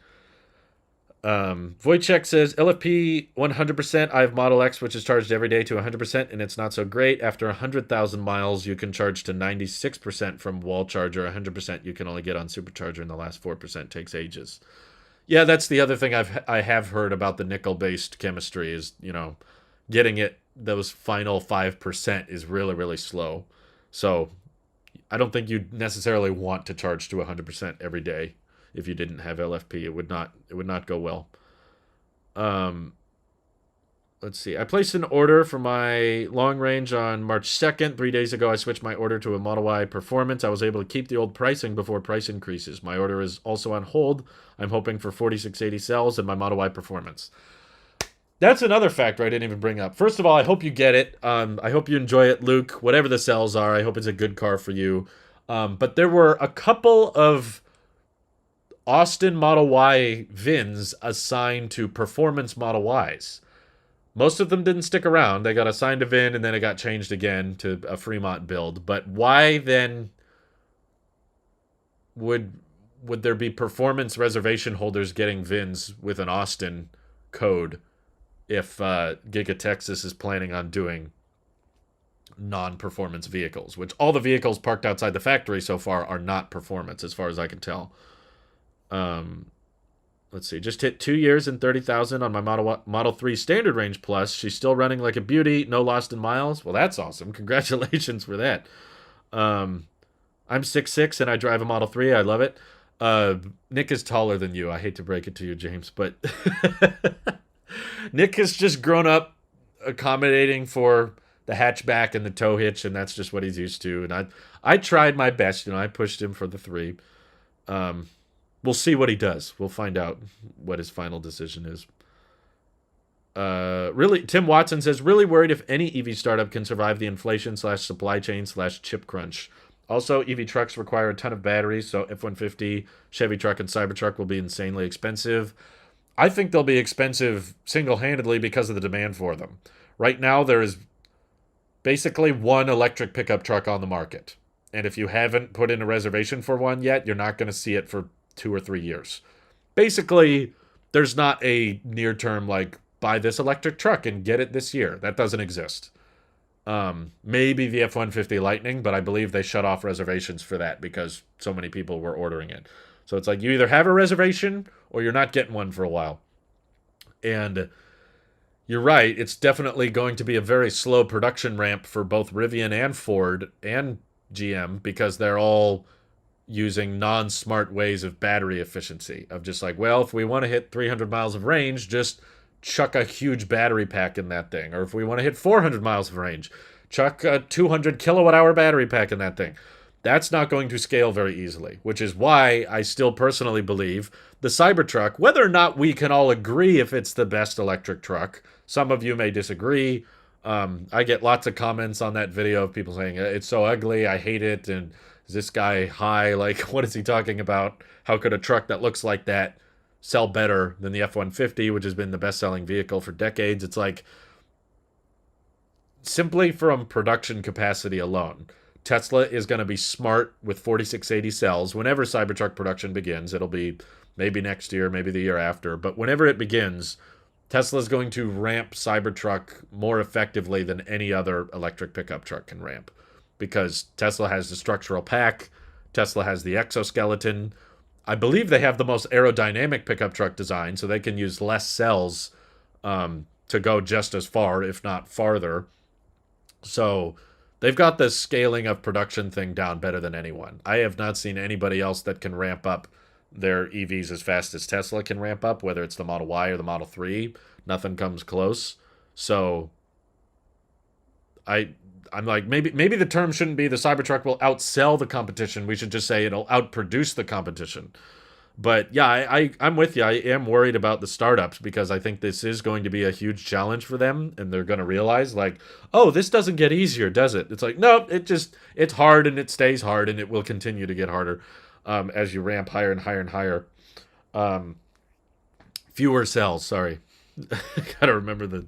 Wojciech says, LFP 100%. I have Model X, which is charged every day to 100%, and it's not so great. After 100,000 miles, you can charge to 96% from wall charger. 100% you can only get on supercharger, and the last 4% takes ages. Yeah, that's the other thing I have heard about the nickel-based chemistry is, getting it, those final 5% is really, really slow. So I don't think you'd necessarily want to charge to 100% every day. If you didn't have LFP, it would not go well. Let's see. I placed an order for my long range on March 2nd. 3 days ago, I switched my order to a Model Y Performance. I was able to keep the old pricing before price increases. My order is also on hold. I'm hoping for 4680 cells and my Model Y Performance. That's another factor I didn't even bring up. First of all, I hope you get it. I hope you enjoy it, Luke. Whatever the cells are, I hope it's a good car for you. But there were a couple of Austin Model Y VINs assigned to performance Model Ys. Most of them didn't stick around. They got assigned a VIN and then it got changed again to a Fremont build. But why then would there be performance reservation holders getting VINs with an Austin code if Giga Texas is planning on doing non-performance vehicles, which all the vehicles parked outside the factory so far are not performance as far as I can tell. Let's see, just hit 2 years and 30,000 on my Model 3 Standard Range Plus. She's still running like a beauty, no lost in miles. Well, that's awesome. Congratulations for that. I'm 6'6" and I drive a Model 3. I love it. Nick is taller than you. I hate to break it to you, James, but Nick has just grown up accommodating for the hatchback and the tow hitch, and that's just what he's used to. And I tried my best. I pushed him for the 3. We'll see what he does. We'll find out what his final decision is. Tim Watson says, really worried if any EV startup can survive the inflation / supply chain / chip crunch. Also, EV trucks require a ton of batteries, so F-150, Chevy truck, and Cybertruck will be insanely expensive. I think they'll be expensive single-handedly because of the demand for them. Right now, there is basically one electric pickup truck on the market. And if you haven't put in a reservation for one yet, you're not going to see it for 2 or 3 years. Basically, there's not a near-term, buy this electric truck and get it this year. That doesn't exist. Maybe the F-150 Lightning, but I believe they shut off reservations for that because so many people were ordering it. So it's you either have a reservation or you're not getting one for a while. And you're right, it's definitely going to be a very slow production ramp for both Rivian and Ford and GM because they're all using non-smart ways of battery efficiency of just if we want to hit 300 miles of range, just chuck a huge battery pack in that thing. Or if we want to hit 400 miles of range, chuck a 200 kilowatt hour battery pack in that thing. That's not going to scale very easily, which is why I still personally believe the Cybertruck, whether or not we can all agree if it's the best electric truck, some of you may disagree. I get lots of comments on that video of people saying, it's so ugly, I hate it, and is this guy high? What is he talking about? How could a truck that looks like that sell better than the F-150, which has been the best-selling vehicle for decades? It's simply from production capacity alone. Tesla is going to be smart with 4680 cells. Whenever Cybertruck production begins, it'll be maybe next year, maybe the year after, but whenever it begins, Tesla's going to ramp Cybertruck more effectively than any other electric pickup truck can ramp, because Tesla has the structural pack, Tesla has the exoskeleton. I believe they have the most aerodynamic pickup truck design, so they can use less cells to go just as far, if not farther. So they've got the scaling of production thing down better than anyone. I have not seen anybody else that can ramp up their EVs as fast as Tesla can ramp up, whether it's the Model Y or the Model 3. Nothing comes close. So I'm like, maybe the term shouldn't be the Cybertruck will outsell the competition. We should just say it'll outproduce the competition. But yeah, I'm with you. I am worried about the startups, because I think this is going to be a huge challenge for them, and they're going to realize, like, oh, this doesn't get easier, does it? It's like, no, it's hard, and it stays hard, and it will continue to get harder as you ramp higher and higher and higher. Fewer cells, sorry. Gotta remember the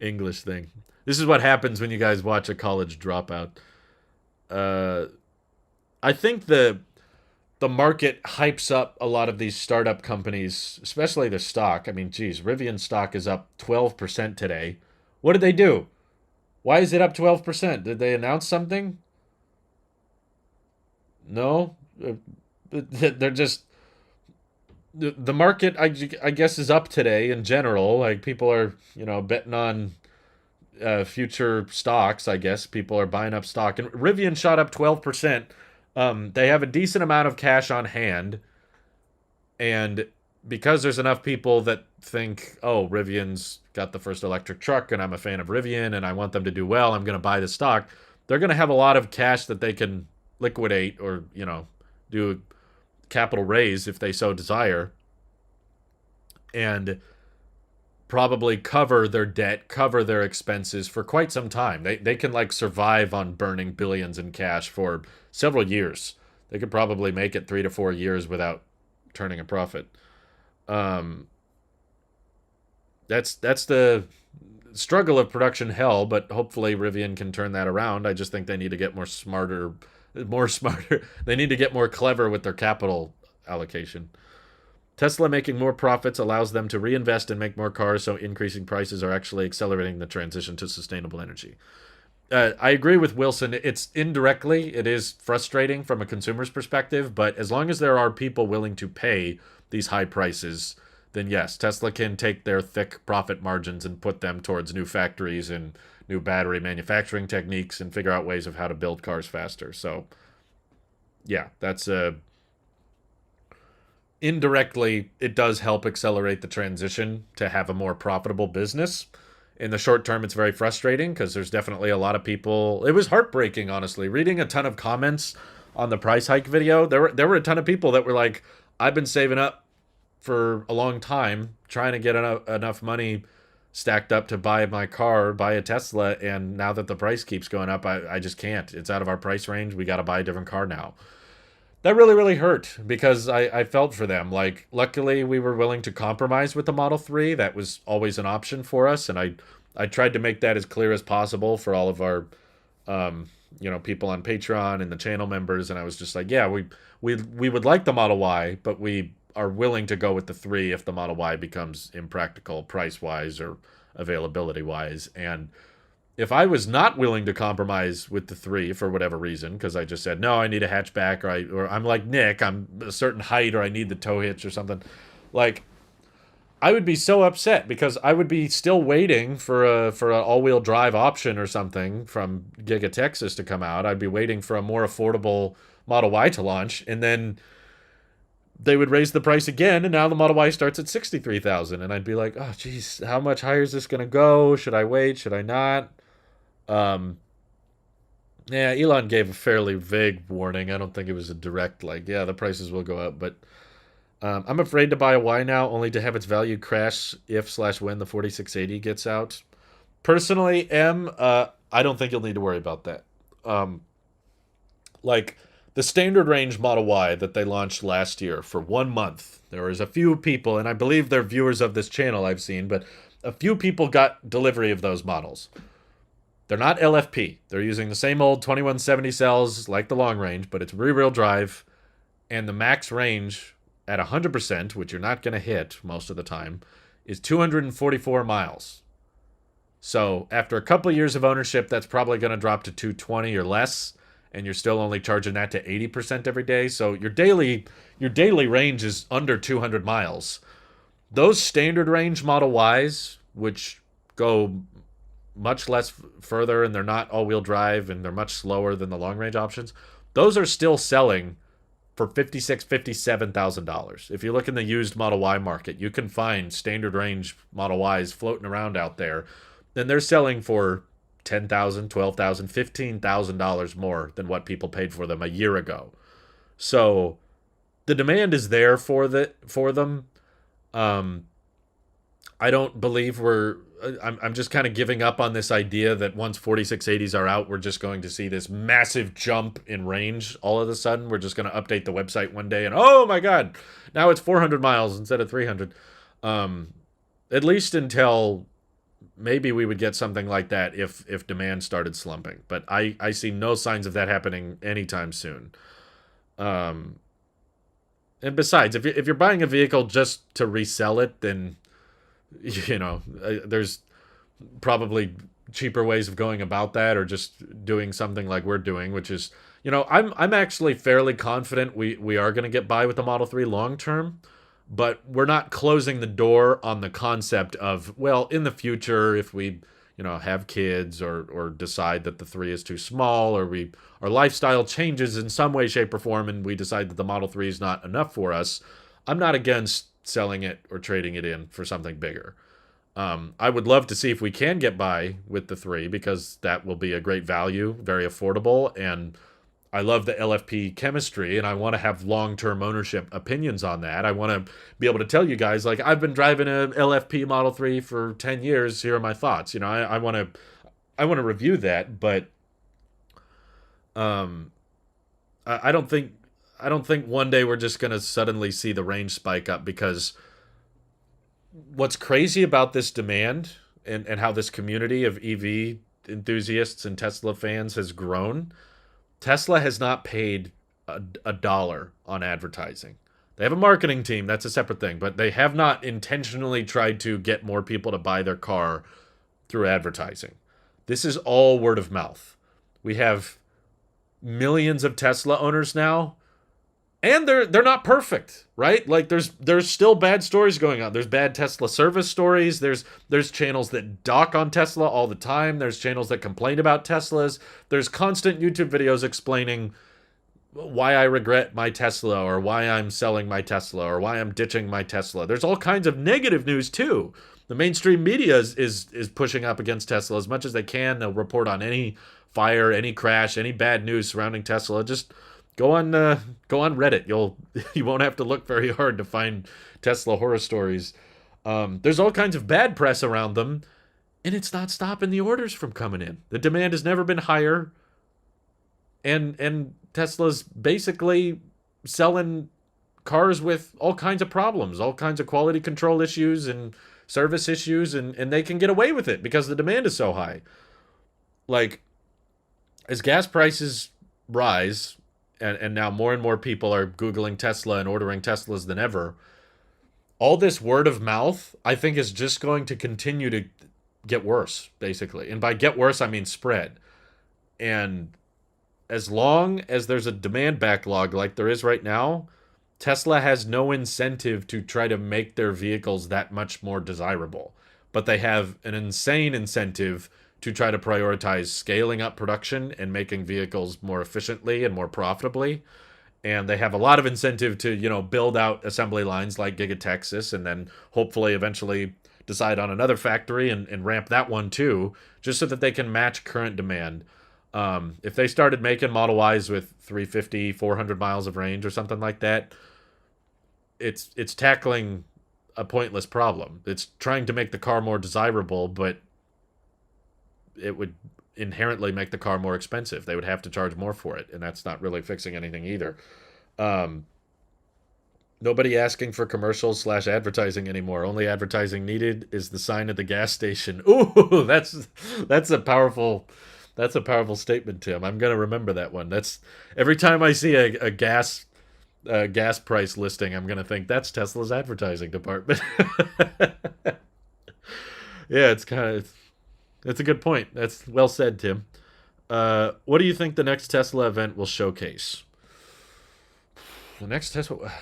English thing. This is what happens when you guys watch a college dropout. I think the market hypes up a lot of these startup companies, especially the stock. I mean, geez, Rivian stock is up 12% today. What did they do? Why is it up 12%? Did they announce something? No? They're just... The market, I guess, is up today in general. Like, people are, betting on future stocks, I guess. People are buying up stock. And Rivian shot up 12%. They have a decent amount of cash on hand, and because there's enough people that think, oh, Rivian's got the first electric truck, and I'm a fan of Rivian, and I want them to do well, I'm going to buy the stock, they're going to have a lot of cash that they can liquidate or, do a capital raise if they so desire, and probably cover their debt, cover their expenses for quite some time. They can, like, survive on burning billions in cash for several years. They could probably make it 3 to 4 years without turning a profit. That's the struggle of production hell, but hopefully Rivian can turn that around. I just think they need to get more smarter. They need to get more clever with their capital allocation. Tesla making more profits allows them to reinvest and make more cars, so increasing prices are actually accelerating the transition to sustainable energy. I agree with Wilson. It is frustrating from a consumer's perspective, but as long as there are people willing to pay these high prices, then yes, Tesla can take their thick profit margins and put them towards new factories and new battery manufacturing techniques and figure out ways of how to build cars faster. So, yeah, that's indirectly, it does help accelerate the transition to have a more profitable business. In the short term, it's very frustrating because there's definitely a lot of people. It was heartbreaking, honestly, reading a ton of comments on the price hike video. There were a ton of people that were like, I've been saving up for a long time, trying to get enough money stacked up to buy my car, buy a Tesla, and now that the price keeps going up, I just can't. It's out of our price range. We got to buy a different car now. That really, really hurt because I felt for them. Like, luckily, we were willing to compromise with the Model 3. That was always an option for us, and I tried to make that as clear as possible for all of our, people on Patreon and the channel members. And I was just like, yeah, we would like the Model Y, but we are willing to go with the 3 if the Model Y becomes impractical price-wise or availability-wise. And if I was not willing to compromise with the 3 for whatever reason, because I just said, no, I need a hatchback, or I'm like Nick, I'm a certain height, or I need the tow hitch or something, like, I would be so upset because I would be still waiting for an all-wheel drive option or something from Giga Texas to come out. I'd be waiting for a more affordable Model Y to launch, and then they would raise the price again, and now the Model Y starts at $63,000, and I'd be like, oh, geez, how much higher is this going to go? Should I wait? Should I not? Yeah, Elon gave a fairly vague warning. I don't think it was a direct, like, yeah, the prices will go up, but I'm afraid to buy a Y now, only to have its value crash if/when the 4680 gets out. Personally, I don't think you'll need to worry about that. Like, the standard range Model Y that they launched last year for 1 month, there was a few people, and I believe they're viewers of this channel I've seen, but a few people got delivery of those models. They're not LFP. They're using the same old 2170 cells like the long range, but it's rear-wheel drive, and the max range at 100%, which you're not going to hit most of the time, is 244 miles. So after a couple of years of ownership, that's probably going to drop to 220 or less, and you're still only charging that to 80% every day. So your daily range is under 200 miles. Those standard range Model Ys, which go much less further and they're not all-wheel drive and they're much slower than the long-range options, those are still selling for $56,000, $57,000. If you look in the used Model Y market, you can find standard range Model Ys floating around out there, and they're selling for $10,000, $12,000, $15,000 more than what people paid for them a year ago. So the demand is there for them. I don't believe I'm just kind of giving up on this idea that once 4680s are out, we're just going to see this massive jump in range all of a sudden. We're just going to update the website one day and, oh my God, now it's 400 miles instead of 300. At least until maybe we would get something like that if demand started slumping. But I see no signs of that happening anytime soon. And besides, if you're buying a vehicle just to resell it, then there's probably cheaper ways of going about that, or just doing something like we're doing, which is, I'm actually fairly confident we are going to get by with the Model 3 long term, but we're not closing the door on the concept of, well, in the future, if we, have kids or decide that the 3 is too small, or our lifestyle changes in some way, shape, or form, and we decide that the Model 3 is not enough for us, I'm not against selling it or trading it in for something bigger. I would love to see if we can get by with the 3, because that will be a great value, very affordable, and I love the LFP chemistry, and I want to have long-term ownership opinions on that. I want to be able to tell you guys, like, I've been driving an LFP Model 3 for 10 years. Here are my thoughts. I want to review that, but I don't think one day we're just going to suddenly see the range spike up, because what's crazy about this demand and how this community of EV enthusiasts and Tesla fans has grown, Tesla has not paid a dollar on advertising. They have a marketing team, that's a separate thing, but they have not intentionally tried to get more people to buy their car through advertising. This is all word of mouth. We have millions of Tesla owners now, and they're not perfect, right? Like there's still bad stories going on. There's bad Tesla service stories. There's channels that dock on Tesla all the time. There's channels that complain about Teslas. There's constant YouTube videos explaining why I regret my Tesla, or why I'm selling my Tesla, or why I'm ditching my Tesla. There's all kinds of negative news too. The mainstream media is pushing up against Tesla as much as they can. They'll report on any fire, any crash, any bad news surrounding Tesla. Just go on Reddit. You won't have to look very hard to find Tesla horror stories. There's all kinds of bad press around them, and it's not stopping the orders from coming in. The demand has never been higher, and Tesla's basically selling cars with all kinds of problems, all kinds of quality control issues and service issues, and they can get away with it because the demand is so high. Like, as gas prices rise, and now more and more people are Googling Tesla and ordering Teslas than ever, all this word of mouth, I think, is just going to continue to get worse, basically. And by get worse, I mean spread. And as long as there's a demand backlog like there is right now, Tesla has no incentive to try to make their vehicles that much more desirable. But they have an insane incentive to try to prioritize scaling up production and making vehicles more efficiently and more profitably. And they have a lot of incentive to, build out assembly lines like Giga Texas, and then hopefully eventually decide on another factory and ramp that one too, just so that they can match current demand. If they started making Model Ys with 350, 400 miles of range or something like that, it's tackling a pointless problem. It's trying to make the car more desirable, but it would inherently make the car more expensive. They would have to charge more for it, and that's not really fixing anything either. Nobody asking for commercials slash advertising anymore. Only advertising needed is the sign at the gas station. Ooh, that's a powerful that's a powerful statement, Tim. I'm gonna remember that one. That's every time I see a gas price listing, I'm gonna think that's Tesla's advertising department. Yeah, it's a good point. That's well said, Tim. What do you think the next Tesla event will showcase? The next Tesla.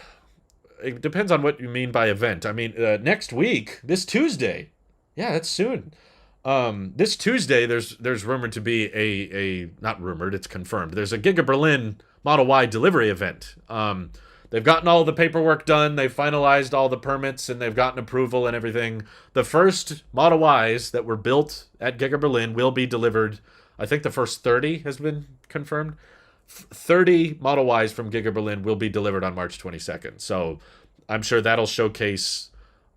It depends on what you mean by event. I mean, next week, this Tuesday. Yeah, that's soon. This Tuesday, there's rumored to be a not rumored, it's confirmed. There's a Giga Berlin Model Y delivery event. They've gotten all the paperwork done. They've finalized all the permits and they've gotten approval and everything. The first Model Ys that were built at Giga Berlin will be delivered. I think the first 30 has been confirmed. 30 Model Ys from Giga Berlin will be delivered on March 22nd. So I'm sure that'll showcase.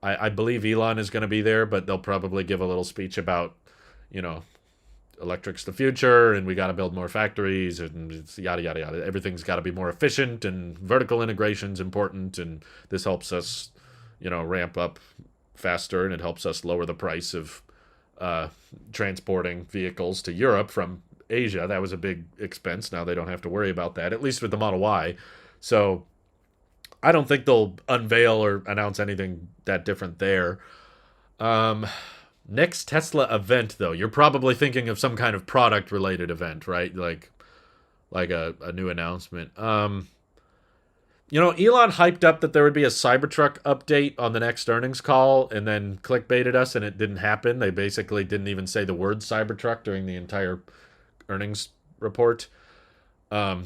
I believe Elon is going to be there, but they'll probably give a little speech about, you know, electric's the future and we got to build more factories and it's yada yada yada. Everything's got to be more efficient and vertical integration's important and this helps us, ramp up faster and it helps us lower the price of transporting vehicles to Europe from Asia. That was a big expense. Now they don't have to worry about that, at least with the Model Y. So I don't think they'll unveil or announce anything that different there. Next Tesla event, though, you're probably thinking of some kind of product-related event, right? Like a new announcement. Elon hyped up that there would be a Cybertruck update on the next earnings call, and then clickbaited us, and it didn't happen. They basically didn't even say the word Cybertruck during the entire earnings report.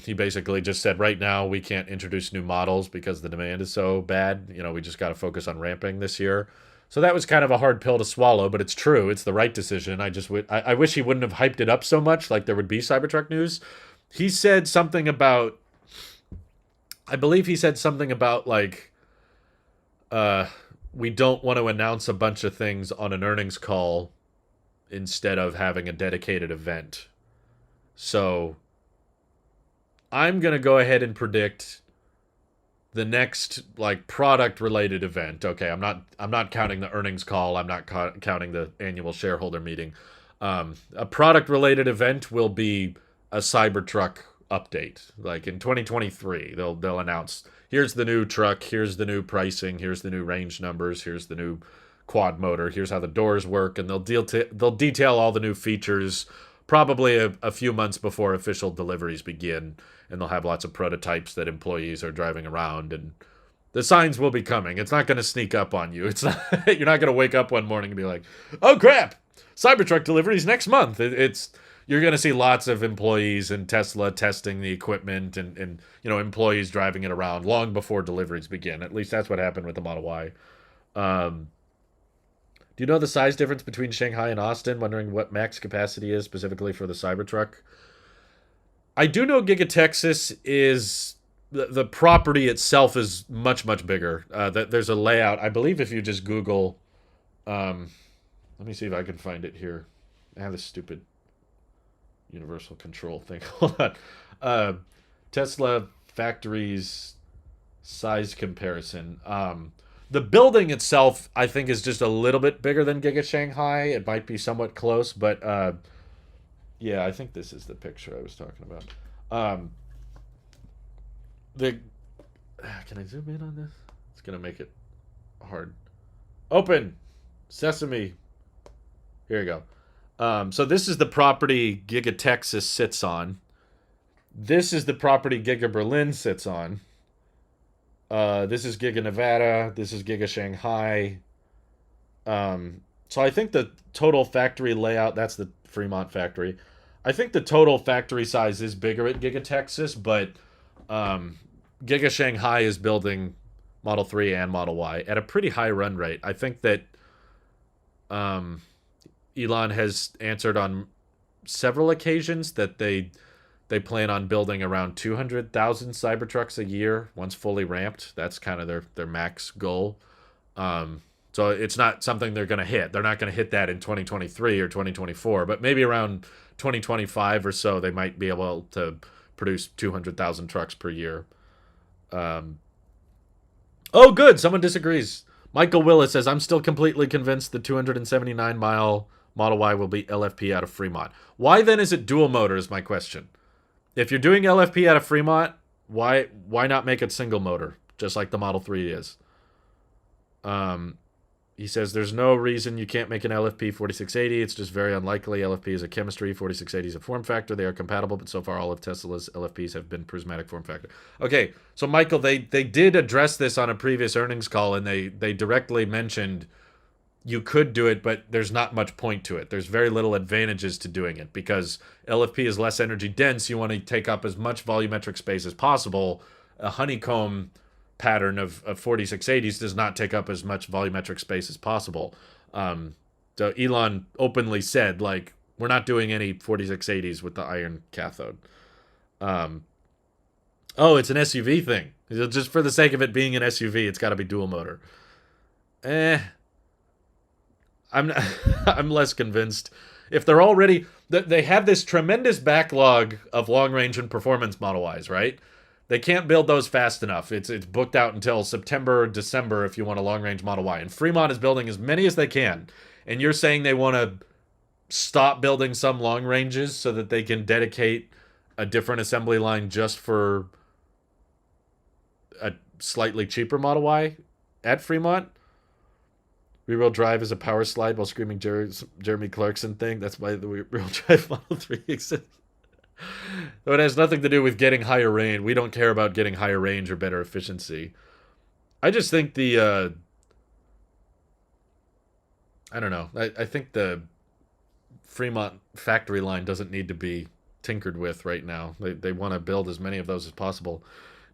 He basically just said, right now we can't introduce new models because the demand is so bad. We just got to focus on ramping this year. So that was kind of a hard pill to swallow, but it's true. It's the right decision. I wish he wouldn't have hyped it up so much, like there would be Cybertruck news. He said something about, I believe he said something about like, we don't want to announce a bunch of things on an earnings call instead of having a dedicated event. So I'm going to go ahead and predict the next like product related event. Okay, I'm not counting the earnings call. I'm not counting the annual shareholder meeting. A product related event will be a Cybertruck update. Like in 2023, they'll announce here's the new truck, here's the new pricing, here's the new range numbers, here's the new quad motor, here's how the doors work, and they'll detail all the new features probably a few months before official deliveries begin, and they'll have lots of prototypes that employees are driving around, and the signs will be coming. It's not going to sneak up on you. It's not, you're not going to wake up one morning and be like, oh crap, Cybertruck deliveries next month. You're going to see lots of employees in Tesla testing the equipment and employees driving it around long before deliveries begin. At least that's what happened with the Model Y. Do you know the size difference between Shanghai and Austin? Wondering what max capacity is specifically for the Cybertruck. I do know Giga Texas is the property itself is much much bigger. There's a layout. I believe if you just Google, let me see if I can find it here. I have this stupid universal control thing. Hold on. Tesla factories size comparison. The building itself, I think, is just a little bit bigger than Giga Shanghai. It might be somewhat close, but yeah, I think this is the picture I was talking about. Can I zoom in on this? It's gonna make it hard. Open, Sesame. Here you go. So this is the property Giga Texas sits on. This is the property Giga Berlin sits on. This is Giga Nevada. This is Giga Shanghai. So I think the total factory layout, that's the Fremont factory. I think the total factory size is bigger at Giga Texas, but Giga Shanghai is building Model 3 and Model Y at a pretty high run rate. I think that Elon has answered on several occasions that they plan on building around 200,000 Cybertrucks a year once fully ramped. That's kind of their max goal. So it's not something they're going to hit. They're not going to hit that in 2023 or 2024, but maybe around 2025 or so, they might be able to produce 200,000 trucks per year. Oh, good. Someone disagrees. Michael Willis says, I'm still completely convinced the 279-mile Model Y will be LFP out of Fremont. Why then is it dual motor is my question. If you're doing LFP out of Fremont, why not make it single motor, just like the Model 3 is? He says there's no reason you can't make an LFP 4680. It's just very unlikely. LFP is a chemistry, 4680 is a form factor. They are compatible, but so far all of Tesla's LFPs have been prismatic form factor. Okay, so Michael, they did address this on a previous earnings call, and they directly mentioned you could do it, but there's not much point to it. There's very little advantages to doing it because LFP is less energy dense. You want to take up as much volumetric space as possible. A honeycomb pattern of 4680s does not take up as much volumetric space as possible. So Elon openly said, like, we're not doing any 4680s with the iron cathode. Oh, it's an SUV thing. Just for the sake of it being an SUV, it's got to be dual motor. I'm less convinced. If they're already... They have this tremendous backlog of long-range and performance Model Ys, right? They can't build those fast enough. It's booked out until September or December if you want a long-range Model Y. And Fremont is building as many as they can. And you're saying they want to stop building some long ranges so that they can dedicate a different assembly line just for a slightly cheaper Model Y at Fremont? Rear-wheel drive is a power slide while screaming Jeremy Clarkson thing. That's why the rear-wheel drive Model 3 exists. So it has nothing to do with getting higher range. We don't care about getting higher range or better efficiency. I just think the... I don't know. I think the Fremont factory line doesn't need to be tinkered with right now. They want to build as many of those as possible.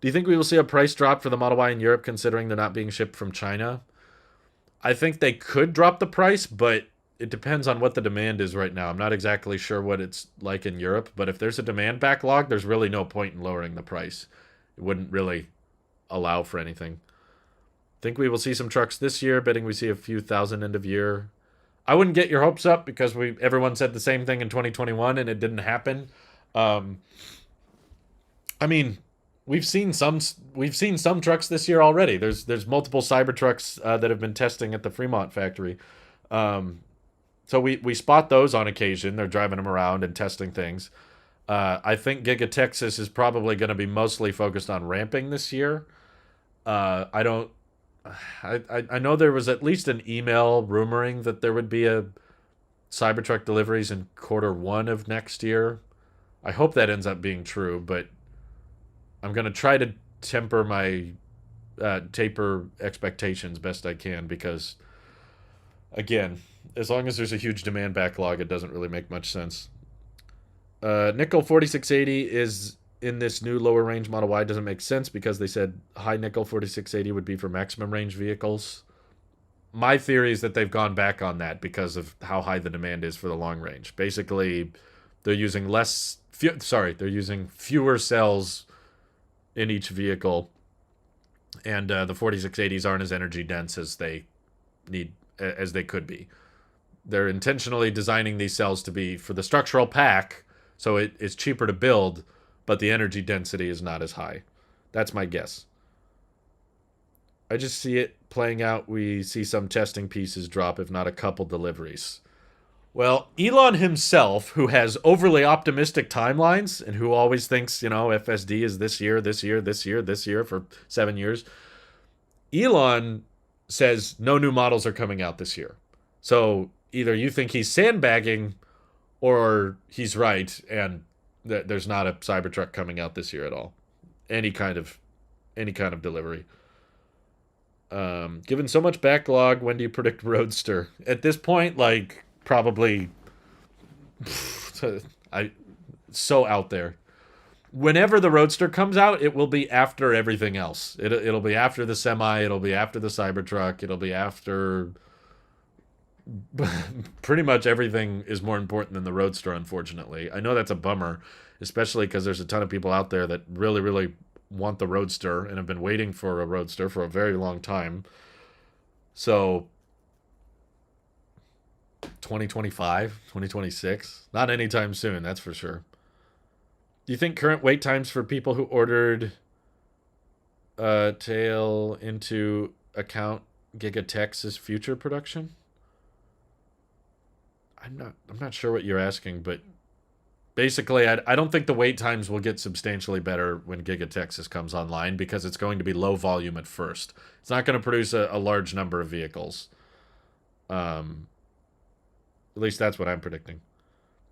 Do you think we will see a price drop for the Model Y in Europe considering they're not being shipped from China? I think they could drop the price, but it depends on what the demand is right now. I'm not exactly sure what it's like in Europe, but if there's a demand backlog, there's really no point in lowering the price. It wouldn't really allow for anything. Think we will see some trucks this year, betting we see a few thousand end of year. I wouldn't get your hopes up because everyone said the same thing in 2021 and it didn't happen. I mean, we've seen some trucks this year already. There's multiple Cybertrucks that have been testing at the Fremont factory. So we spot those on occasion. They're driving them around and testing things. I think Giga Texas is probably going to be mostly focused on ramping this year. I know there was at least an email rumoring that there would be a Cybertruck deliveries in Q1 of next year. I hope that ends up being true, but I'm going to try to taper expectations best I can because, again, as long as there's a huge demand backlog, it doesn't really make much sense. Nickel 4680 is in this new lower range Model Y. Doesn't make sense because they said high nickel 4680 would be for maximum range vehicles. My theory is that they've gone back on that because of how high the demand is for the long range. Basically, they're using they're using fewer cells in each vehicle, and the 4680s aren't as energy dense as they could be. They're intentionally designing these cells to be for the structural pack, so it is cheaper to build, but the energy density is not as high. That's my guess. I just see it playing out. We see some testing pieces drop, if not a couple deliveries. Well, Elon himself, who has overly optimistic timelines and who always thinks, FSD is this year for 7 years, Elon says no new models are coming out this year. So either you think he's sandbagging or he's right and there's not a Cybertruck coming out this year at all. Any kind of delivery. Given so much backlog, when do you predict Roadster? At this point, probably so out there. Whenever the Roadster comes out, it will be after everything else. It'll be after the Semi, it'll be after the Cybertruck, it'll be after pretty much everything is more important than the Roadster, unfortunately. I know that's a bummer, especially because there's a ton of people out there that really, really want the Roadster and have been waiting for a Roadster for a very long time. So 2025, 2026, not anytime soon, that's for sure. Do you think current wait times for people who ordered tail into account Giga Texas future production? I'm not sure what you're asking, but basically, I don't think the wait times will get substantially better when Giga Texas comes online because it's going to be low volume at first. It's not going to produce a large number of vehicles. Um, at least that's what I'm predicting.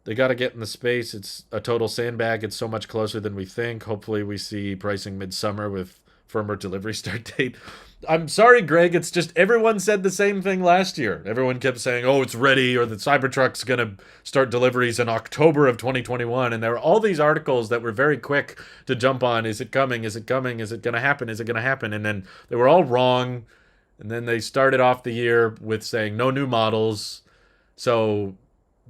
They got to get in the space. It's a total sandbag. It's so much closer than we think. Hopefully, we see pricing midsummer with firmer delivery start date. I'm sorry, Greg. It's just everyone said the same thing last year. Everyone kept saying, "Oh, it's ready," or the Cybertruck's gonna start deliveries in October of 2021. And there were all these articles that were very quick to jump on. Is it coming? Is it coming? Is it gonna happen? Is it gonna happen? And then they were all wrong. And then they started off the year with saying no new models. So,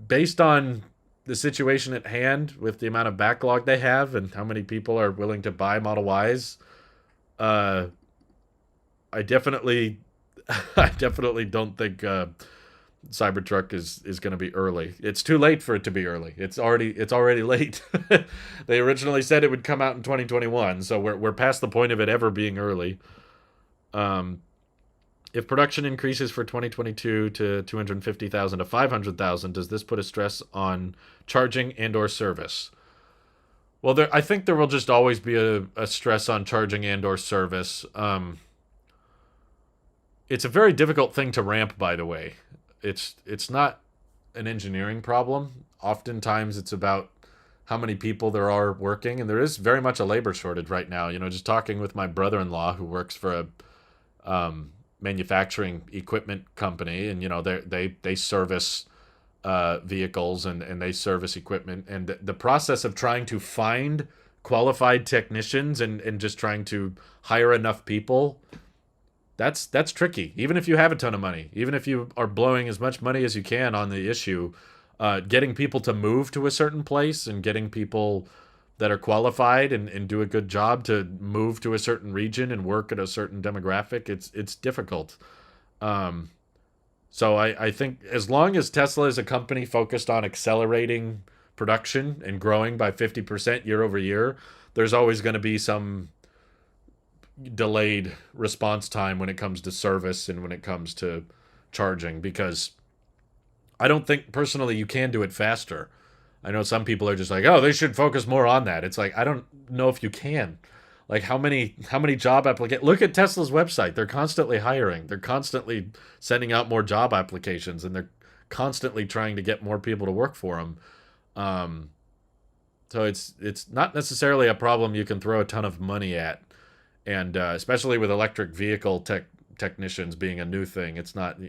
based on the situation at hand, with the amount of backlog they have and how many people are willing to buy Model Ys, uh, I definitely, I definitely don't think Cybertruck is going to be early. It's too late for it to be early. It's already late. They originally said it would come out in 2021, so we're past the point of it ever being early. Um, if production increases for 2022 to 250,000 to 500,000, does this put a stress on charging and or service? Well, I think there will just always be a stress on charging and or service. It's a very difficult thing to ramp, by the way. It's not an engineering problem. Oftentimes, it's about how many people there are working, and there is very much a labor shortage right now. Just talking with my brother-in-law who works for a manufacturing equipment company, and they service vehicles and they service equipment, and the process of trying to find qualified technicians and just trying to hire enough people, that's tricky. Even if you have a ton of money, even if you are blowing as much money as you can on the issue, getting people to move to a certain place and getting people that are qualified and do a good job to move to a certain region and work at a certain demographic, it's difficult. So I think as long as Tesla is a company focused on accelerating production and growing by 50% year over year, there's always going to be some delayed response time when it comes to service and when it comes to charging, because I don't think personally you can do it faster. I know some people are just like, oh, they should focus more on that. It's like, I don't know if you can. Like how many job applications? Look at Tesla's website. They're constantly hiring. They're constantly sending out more job applications, and they're constantly trying to get more people to work for them. Um, so it's not necessarily a problem you can throw a ton of money at, and especially with electric vehicle technicians being a new thing, it's not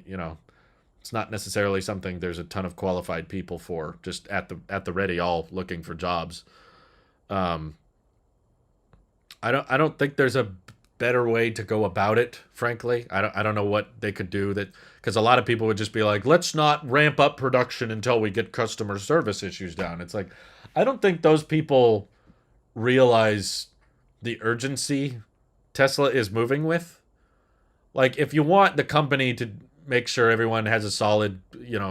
necessarily something there's a ton of qualified people for, just at the ready, all looking for jobs. Um, I don't think there's a better way to go about it, frankly. I don't know what they could do, that because a lot of people would just be like, let's not ramp up production until we get customer service issues down. It's like, I don't think those people realize the urgency Tesla is moving with. Like, if you want the company to make sure everyone has a solid,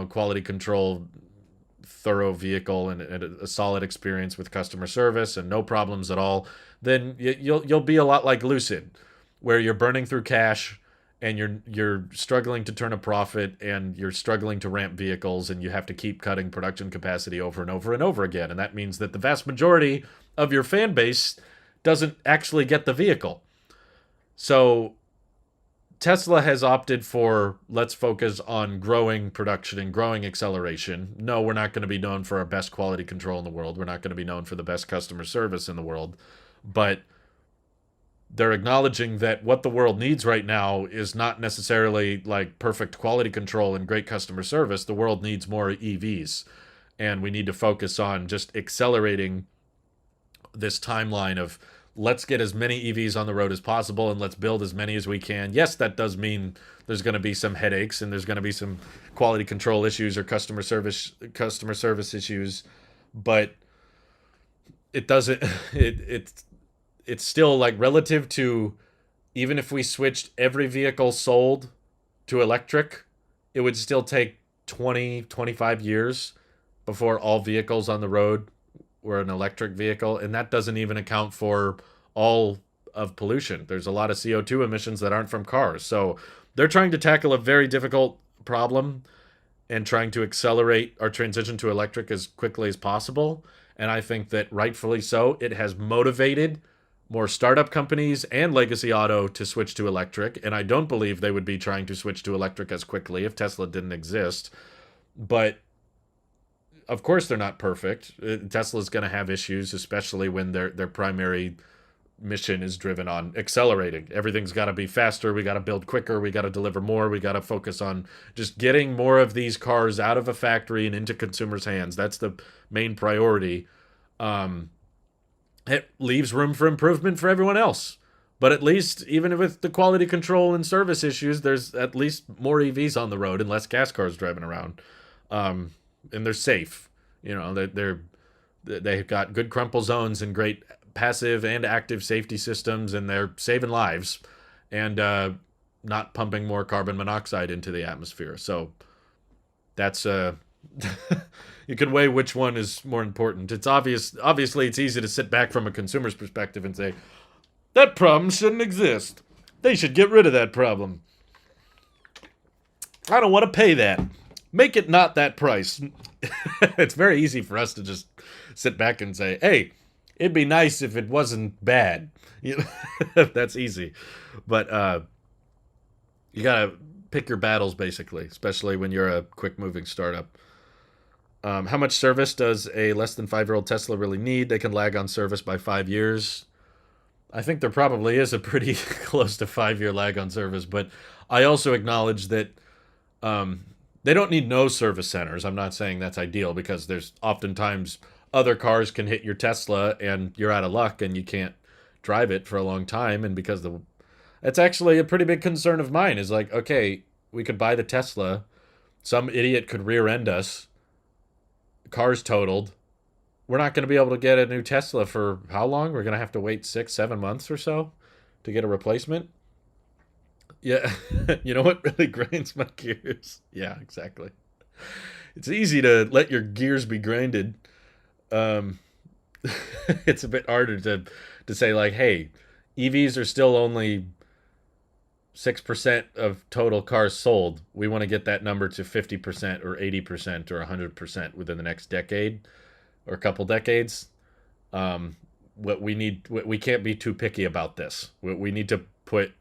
quality control, thorough vehicle and a solid experience with customer service and no problems at all, then you'll be a lot like Lucid, where you're burning through cash and you're struggling to turn a profit and you're struggling to ramp vehicles and you have to keep cutting production capacity over and over and over again. And that means that the vast majority of your fan base doesn't actually get the vehicle. So Tesla has opted for, let's focus on growing production and growing acceleration. No, we're not going to be known for our best quality control in the world. We're not going to be known for the best customer service in the world. But they're acknowledging that what the world needs right now is not necessarily like perfect quality control and great customer service. The world needs more EVs. And we need to focus on just accelerating this timeline of, let's get as many EVs on the road as possible and let's build as many as we can. Yes, that does mean there's going to be some headaches and there's going to be some quality control issues or customer service issues, but it doesn't it's still like, relative to, even if we switched every vehicle sold to electric, it would still take 20-25 years before all vehicles on the road were an electric vehicle, and that doesn't even account for all of pollution. There's a lot of CO2 emissions that aren't from cars. So they're trying to tackle a very difficult problem and trying to accelerate our transition to electric as quickly as possible. And I think that rightfully so, it has motivated more startup companies and legacy auto to switch to electric. And I don't believe they would be trying to switch to electric as quickly if Tesla didn't exist. But of course, they're not perfect. Tesla's going to have issues, especially when their primary mission is driven on accelerating. Everything's got to be faster. We got to build quicker. We got to deliver more. We got to focus on just getting more of these cars out of a factory and into consumers' hands. That's the main priority. It leaves room for improvement for everyone else. But at least, even with the quality control and service issues, there's at least more EVs on the road and less gas cars driving around. And they're safe. You know, they've got good crumple zones and great passive and active safety systems, and they're saving lives and not pumping more carbon monoxide into the atmosphere. So that's you can weigh which one is more important. It's obviously it's easy to sit back from a consumer's perspective and say that problem shouldn't exist. They should get rid of that problem. I don't want to pay that. Make it not that price. It's very easy for us to just sit back and say, hey, it'd be nice if it wasn't bad. You know, that's easy. But you got to pick your battles, basically, especially when you're a quick-moving startup. How much service does a less than 5-year-old Tesla really need? They can lag on service by 5 years. I think there probably is a pretty close to 5-year lag on service, but I also acknowledge that they don't need no service centers. I'm not saying that's ideal because there's oftentimes other cars can hit your Tesla and you're out of luck and you can't drive it for a long time. And because it's actually a pretty big concern of mine is like, okay, we could buy the Tesla. Some idiot could rear end us. Car's totaled. We're not going to be able to get a new Tesla for how long? We're going to have to wait 6-7 months or so to get a replacement. Yeah, you know what really grinds my gears? Yeah, exactly. It's easy to let your gears be grinded. It's a bit harder to say like, hey, EVs are still only 6% of total cars sold. We want to get that number to 50% or 80% or 100% within the next decade or a couple decades. We can't be too picky about this. We need to put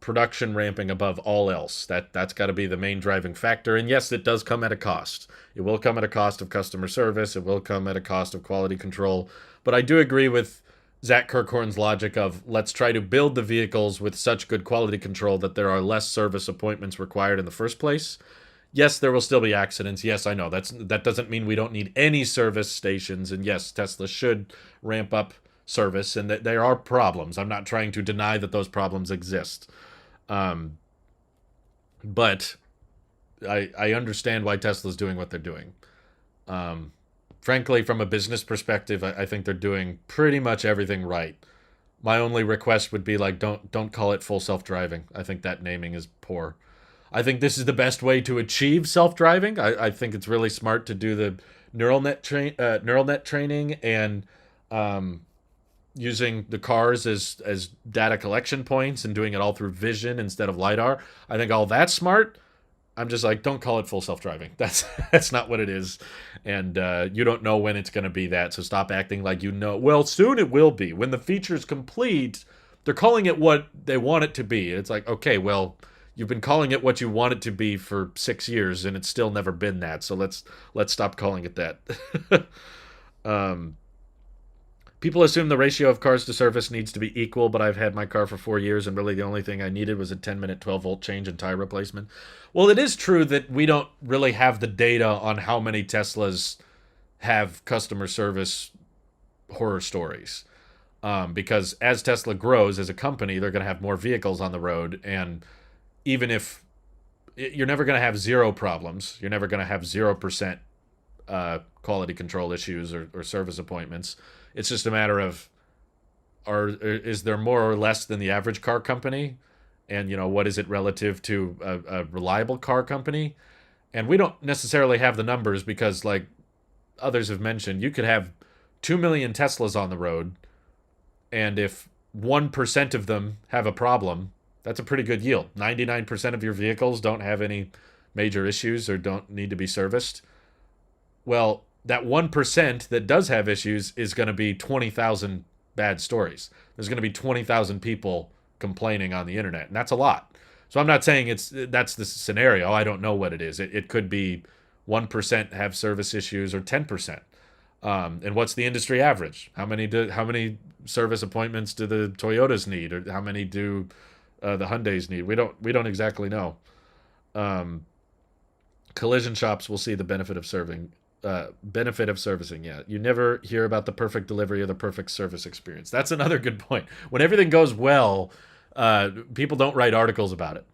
production ramping above all else. That's got to be the main driving factor. And yes, it does come at a cost. It will come at a cost of customer service. It will come at a cost of quality control. But I do agree with Zach Kirkhorn's logic of let's try to build the vehicles with such good quality control that there are less service appointments required in the first place. Yes, there will still be accidents. Yes, I know. That doesn't mean we don't need any service stations. And yes, Tesla should ramp up service and that there are problems. I'm not trying to deny that those problems exist. But I understand why Tesla's doing what they're doing. Frankly, from a business perspective, I think they're doing pretty much everything right. My only request would be like, don't call it full self-driving. I think that naming is poor. I think this is the best way to achieve self-driving. I think it's really smart to do the neural net training and using the cars as data collection points and doing it all through vision instead of LiDAR. I think all that's smart. I'm just like, don't call it full self-driving. That's not what it is. And you don't know when it's going to be that, so stop acting like you know. Well, soon it will be. When the feature's complete, they're calling it what they want it to be. It's like, okay, well, you've been calling it what you want it to be for 6 years, and it's still never been that, so let's stop calling it that. People assume the ratio of cars to service needs to be equal, but I've had my car for 4 years, and really the only thing I needed was a 10-minute 12-volt change and tire replacement. Well, it is true that we don't really have the data on how many Teslas have customer service horror stories. Because as Tesla grows as a company, they're going to have more vehicles on the road, and even if you're never going to have zero problems, you're never going to have 0% quality control issues or service appointments. It's just a matter of, is there more or less than the average car company? And, you know, what is it relative to a reliable car company? And we don't necessarily have the numbers because, like others have mentioned, you could have 2 million Teslas on the road. And if 1% of them have a problem, that's a pretty good yield. 99% of your vehicles don't have any major issues or don't need to be serviced. Well, that 1% that does have issues is going to be 20,000 bad stories. There's going to be 20,000 people complaining on the internet, and that's a lot. So I'm not saying that's the scenario. I don't know what it is. It could be 1% have service issues or 10%. And what's the industry average? How many service appointments do the Toyotas need, or how many do the Hyundais need? We don't exactly know. Collision shops will see the benefit of servicing. Yeah, you never hear about the perfect delivery or the perfect service experience. That's another good point. When everything goes well, people don't write articles about it.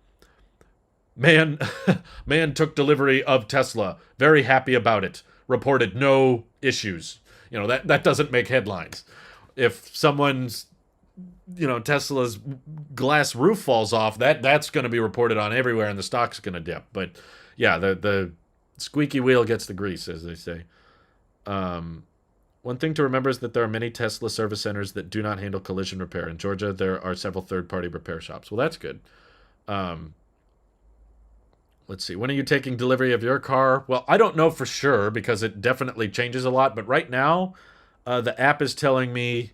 Man took delivery of Tesla. Very happy about it. Reported no issues. That doesn't make headlines. If someone's Tesla's glass roof falls off, that's going to be reported on everywhere, and the stock's going to dip. But yeah, the squeaky wheel gets the grease, as they say. One thing to remember is that there are many Tesla service centers that do not handle collision repair. In Georgia, there are several third-party repair shops. Well, that's good. Let's see. When are you taking delivery of your car? Well, I don't know for sure because it definitely changes a lot. But right now, the app is telling me...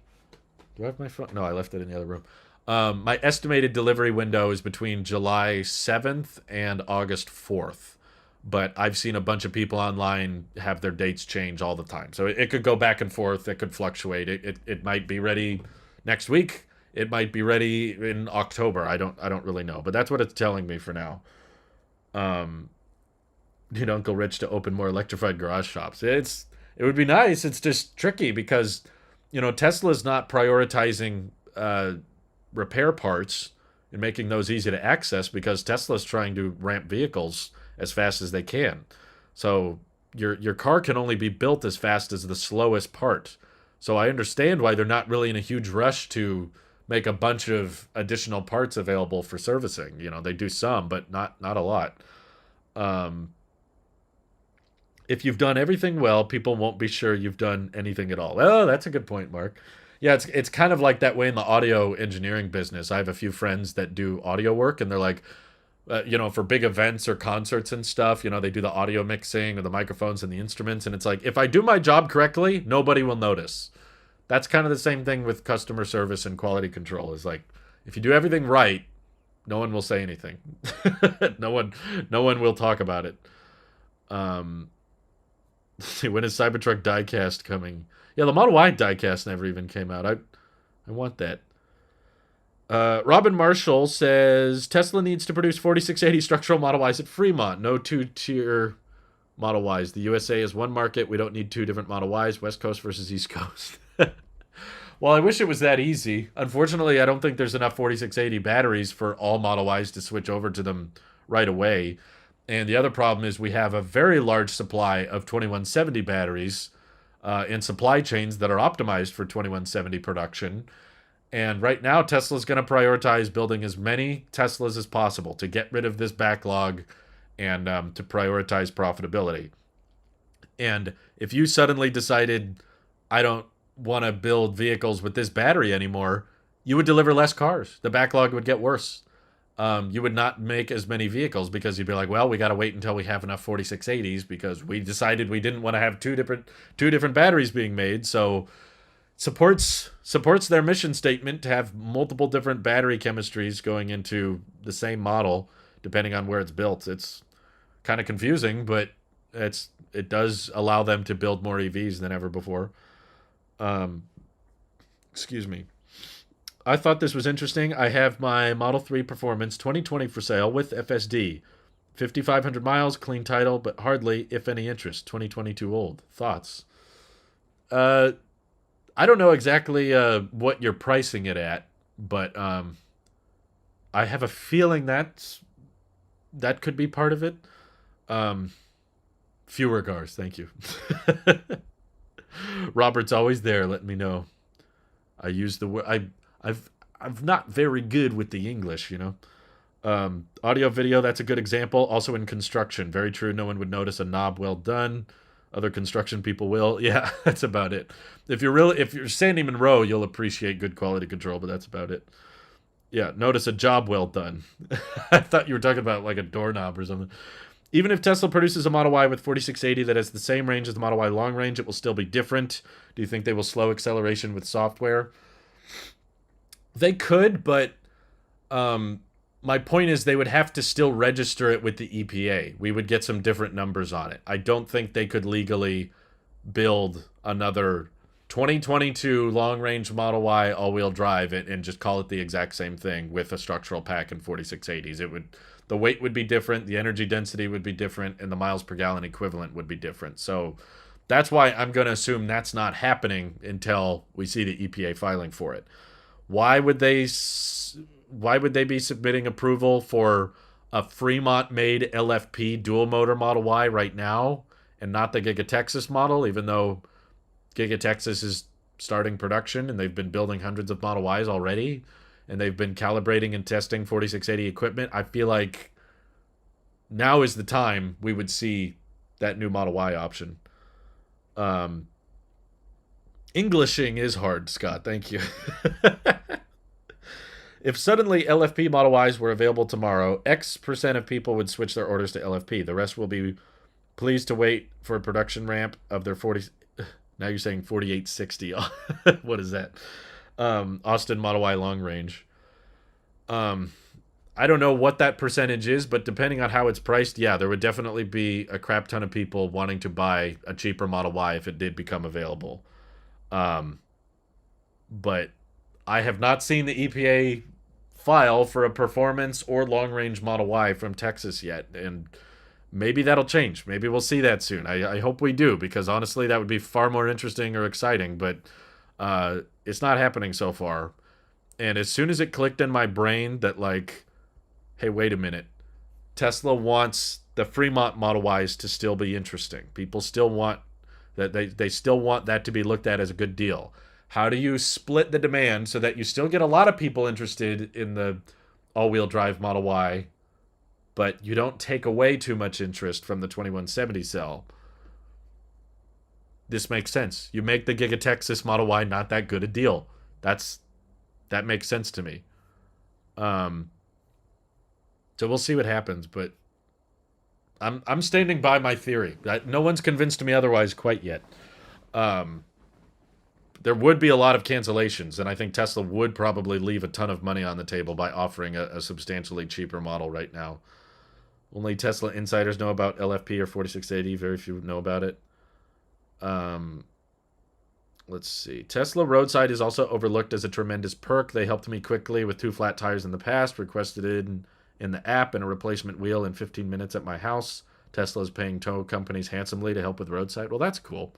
Do I have my phone? No, I left it in the other room. My estimated delivery window is between July 7th and August 4th. But I've seen a bunch of people online have their dates change all the time. So it could go back and forth. It could fluctuate. It might be ready next week. It might be ready in October. I don't really know. But that's what it's telling me for now. Need Uncle Rich to open more electrified garage shops. It would be nice. It's just tricky because, Tesla's not prioritizing repair parts and making those easy to access because Tesla's trying to ramp vehicles as fast as they can. So your car can only be built as fast as the slowest part. So I understand why they're not really in a huge rush to make a bunch of additional parts available for servicing. They do some, but not a lot. If you've done everything well, people won't be sure you've done anything at all. Oh, that's a good point, Mark. Yeah, it's kind of like that way in the audio engineering business. I have a few friends that do audio work, and they're like, for big events or concerts and stuff, they do the audio mixing or the microphones and the instruments. And it's like, if I do my job correctly, nobody will notice. That's kind of the same thing with customer service and quality control. Is like, if you do everything right, no one will say anything. No one will talk about it. Let's see, when is Cybertruck diecast coming? Yeah, the Model Y diecast never even came out. I want that. Robin Marshall says Tesla needs to produce 4680 structural Model Ys at Fremont. No two-tier Model Ys. The USA is one market. We don't need two different Model Ys. West Coast versus East Coast. Well, I wish it was that easy. Unfortunately, I don't think there's enough 4680 batteries for all Model Ys to switch over to them right away. And the other problem is we have a very large supply of 2170 batteries in supply chains that are optimized for 2170 production. And right now, Tesla's going to prioritize building as many Teslas as possible to get rid of this backlog and to prioritize profitability. And if you suddenly decided, I don't want to build vehicles with this battery anymore, you would deliver less cars. The backlog would get worse. You would not make as many vehicles because you'd be like, well, we got to wait until we have enough 4680s because we decided we didn't want to have two different batteries being made. So supports their mission statement to have multiple different battery chemistries going into the same model depending on where it's built. It's kind of confusing, but it does allow them to build more EVs than ever before. Excuse me. I thought this was interesting. I have my Model 3 Performance 2020 for sale with FSD. 5,500 miles, clean title, but hardly, if any, interest. 2022 old. Thoughts? I don't know exactly what you're pricing it at, but I have a feeling that could be part of it. Fewer cars, thank you. Robert's always there. Let me know. I use the word. I'm not very good with the English, Audio video, that's a good example. Also in construction, very true. No one would notice a knob well done. Other construction people will. Yeah, that's about it. If you're Sandy Monroe, you'll appreciate good quality control, but that's about it. Yeah, notice a job well done. I thought you were talking about like a doorknob or something. Even if Tesla produces a Model Y with 4680 that has the same range as the Model Y long range, it will still be different. Do you think they will slow acceleration with software? They could, but my point is they would have to still register it with the EPA. We would get some different numbers on it. I don't think they could legally build another 2022 long range Model Y all wheel drive and just call it the exact same thing with a structural pack and 4680s. The weight would be different, the energy density would be different, and the miles per gallon equivalent would be different. So that's why I'm going to assume that's not happening until we see the EPA filing for it. Why would they be submitting approval for a Fremont made LFP dual motor Model Y right now and not the Giga Texas model, even though Giga Texas is starting production and they've been building hundreds of Model Ys already and they've been calibrating and testing 4680 equipment? I feel like now is the time we would see that new Model Y option. Englishing is hard, Scott. Thank you. If suddenly LFP Model Ys were available tomorrow, X% of people would switch their orders to LFP. The rest will be pleased to wait for a production ramp of their 40. Now you're saying 4860. What is that? Austin Model Y long range. I don't know what that percentage is, but depending on how it's priced, yeah, there would definitely be a crap ton of people wanting to buy a cheaper Model Y if it did become available. But I have not seen the EPA file for a performance or long-range Model Y from Texas yet, and maybe that'll change. Maybe we'll see that soon. I hope we do, because honestly, that would be far more interesting or exciting, but it's not happening so far. And as soon as it clicked in my brain that, like, hey, wait a minute, Tesla wants the Fremont Model Ys to still be interesting. People still want that. They still want that to be looked at as a good deal. How do you split the demand so that you still get a lot of people interested in the all-wheel drive Model Y, but you don't take away too much interest from the 2170 cell? This makes sense. You make the Giga Texas Model Y not that good a deal. That makes sense to me. So we'll see what happens, but I'm standing by my theory. No one's convinced me otherwise quite yet. There would be a lot of cancellations, and I think Tesla would probably leave a ton of money on the table by offering a substantially cheaper model right now. Only Tesla insiders know about LFP or 4680. Very few know about it. Let's see. Tesla roadside is also overlooked as a tremendous perk. They helped me quickly with 2 flat tires in the past, requested it in the app, and a replacement wheel in 15 minutes at my house. Tesla is paying tow companies handsomely to help with roadside. Well, that's cool.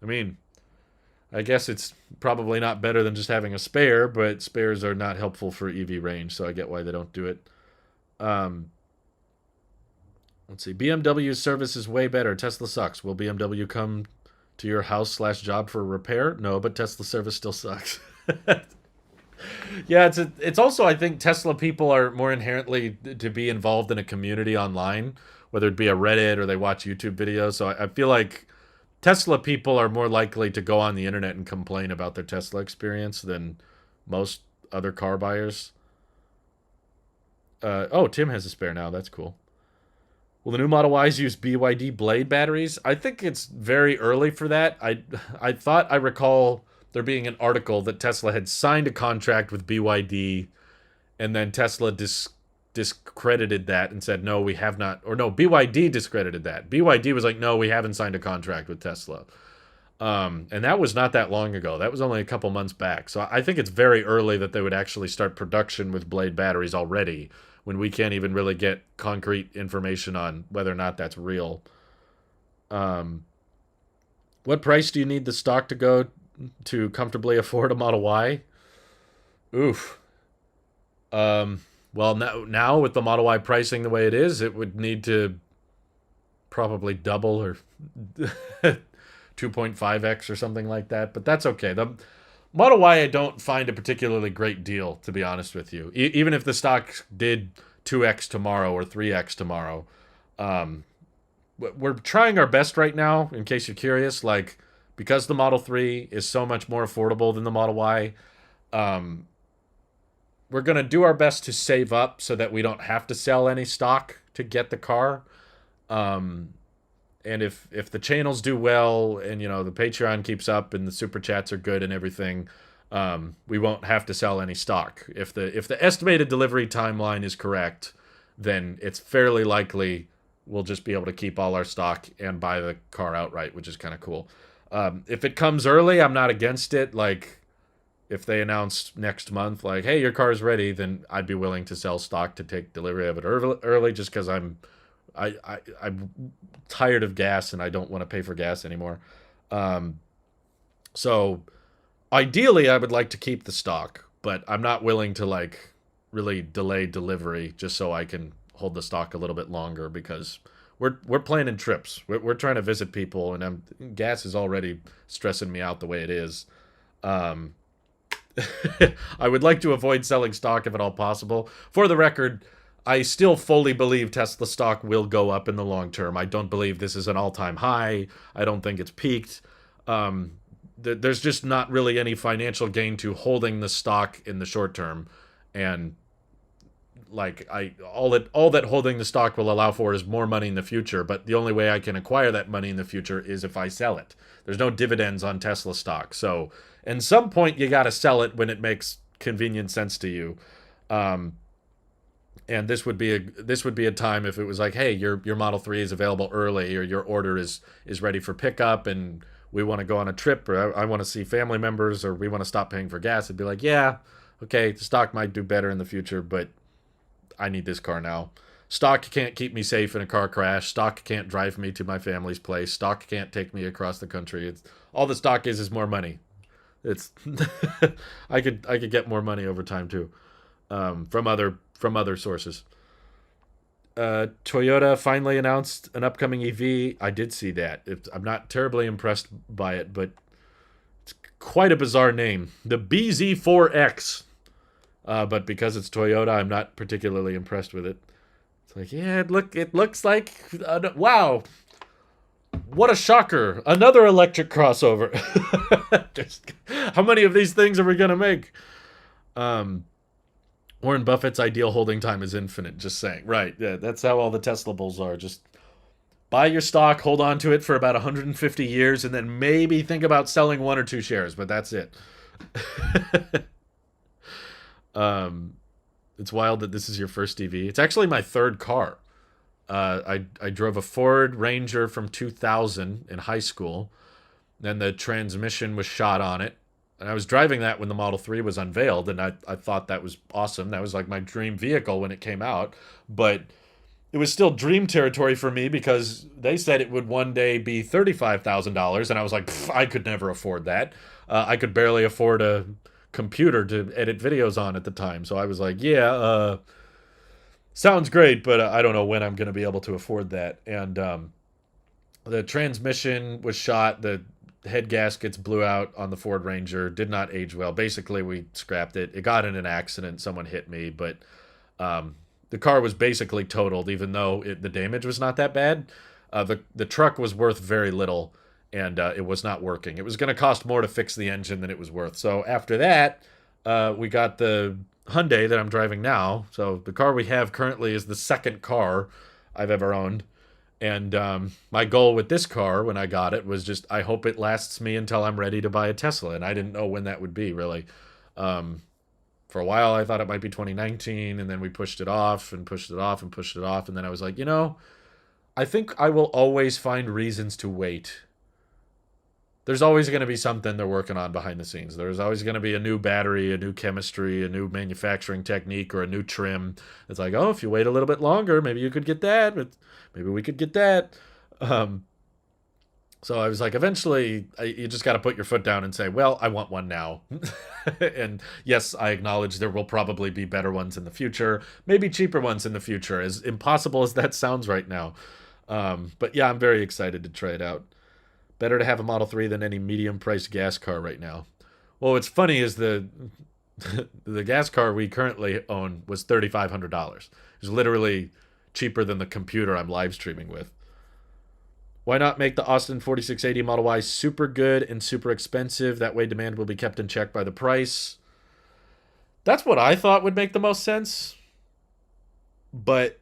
I mean, I guess it's probably not better than just having a spare, but spares are not helpful for EV range, so I get why they don't do it. Let's see. BMW's service is way better. Tesla sucks. Will BMW come to your house/job for repair? No, but Tesla service still sucks. Yeah, it's also, I think Tesla people are more inherently to be involved in a community online, whether it be a Reddit or they watch YouTube videos. So I feel like Tesla people are more likely to go on the internet and complain about their Tesla experience than most other car buyers. Tim has a spare now. That's cool. Will the new Model Ys use BYD Blade batteries? I think it's very early for that. I thought I recall there being an article that Tesla had signed a contract with BYD, and then Tesla discredited that and said, no, we have not. Or no, BYD discredited that. BYD was like, no, we haven't signed a contract with Tesla. And that was not that long ago. That was only a couple months back. So I think it's very early that they would actually start production with Blade batteries already, when we can't even really get concrete information on whether or not that's real. What price do you need the stock to go to comfortably afford a Model Y? Oof. Well, now with the Model Y pricing the way it is, it would need to probably double or 2.5x or something like that. But that's okay. The Model Y I don't find a particularly great deal, to be honest with you. Even if the stock did 2x tomorrow or 3x tomorrow, we're trying our best right now, in case you're curious, like, because the Model 3 is so much more affordable than the Model Y. um we're going to do our best to save up so that we don't have to sell any stock to get the car. um and if the channels do well, and the Patreon keeps up and the super chats are good and everything, we won't have to sell any stock. If the estimated delivery timeline is correct, then it's fairly likely we'll just be able to keep all our stock and buy the car outright, which is kind of cool. If it comes early, I'm not against it. Like, if they announced next month, like, hey, your car's ready, then I'd be willing to sell stock to take delivery of it early, just because I'm tired of gas and I don't want to pay for gas anymore. Um, so ideally, I would like to keep the stock, but I'm not willing to, like, really delay delivery just so I can hold the stock a little bit longer, because we're planning trips. We're trying to visit people, and gas is already stressing me out the way it is. Um, I would like to avoid selling stock if at all possible. For the record, I still fully believe Tesla stock will go up in the long term. I don't believe this is an all-time high. I don't think it's peaked. Um, there's just not really any financial gain to holding the stock in the short term, and like, all that holding the stock will allow for is more money in the future. But the only way I can acquire that money in the future is if I sell it. There's no dividends on Tesla stock, so at some point you got to sell it when it makes convenient sense to you. Um, and this would be a time if it was like, hey, your Model 3 is available early, or your order is ready for pickup, and we want to go on a trip, or I want to see family members, or we want to stop paying for gas. It'd be like, yeah, okay, the stock might do better in the future, but I need this car now. Stock can't keep me safe in a car crash. Stock can't drive me to my family's place. Stock can't take me across the country. It's all the stock is more money. It's I could get more money over time too, from other sources. Toyota finally announced an upcoming EV. I did see that. I'm not terribly impressed by it, but it's quite a bizarre name, the BZ4X. But because it's Toyota, I'm not particularly impressed with it. It's like, yeah, it looks like, wow, what a shocker! Another electric crossover. How many of these things are we gonna make? Um, Warren Buffett's ideal holding time is infinite. Just saying, right? Yeah, that's how all the Tesla bulls are. Just buy your stock, hold on to it for about 150 years, and then maybe think about selling one or two shares. But that's it. um, it's wild that this is your first EV. It's actually my third car. I drove a Ford Ranger from 2000 in high school. Then the transmission was shot on it. And I was driving that when the Model 3 was unveiled, and I thought that was awesome. That was like my dream vehicle when it came out. But it was still dream territory for me, because they said it would one day be $35,000, and I was like, I could never afford that. I could barely afford a computer to edit videos on at the time. So I was like, yeah, sounds great, but I don't know when I'm going to be able to afford that. And the transmission was shot. The head gaskets blew out on the Ford Ranger. Did not age well. Basically, we scrapped it. It got in an accident. Someone hit me, but the car was basically totaled, even though the damage was not that bad. The truck was worth very little, and it was not working. It was going to cost more to fix the engine than it was worth. So after that, we got the Hyundai that I'm driving now. So the car we have currently is the second car I've ever owned. And my goal with this car when I got it was just, I hope it lasts me until I'm ready to buy a Tesla. And I didn't know when that would be, really. For a while, I thought it might be 2019, and then we pushed it off and pushed it off and pushed it off. And then I was like, I think I will always find reasons to wait. There's always going to be something they're working on behind the scenes. There's always going to be a new battery, a new chemistry, a new manufacturing technique, or a new trim. It's like, oh, if you wait a little bit longer, maybe you could get that. But maybe we could get that. So I was like, eventually, you just got to put your foot down and say, well, I want one now. And yes, I acknowledge there will probably be better ones in the future, maybe cheaper ones in the future, as impossible as that sounds right now. But yeah, I'm very excited to try it out. Better to have a Model 3 than any medium-priced gas car right now. Well, what's funny is the gas car we currently own was $3,500. It was literally cheaper than the computer I'm live streaming with. Why not make the Austin 4680 Model Y super good and super expensive? That way demand will be kept in check by the price. That's what I thought would make the most sense. But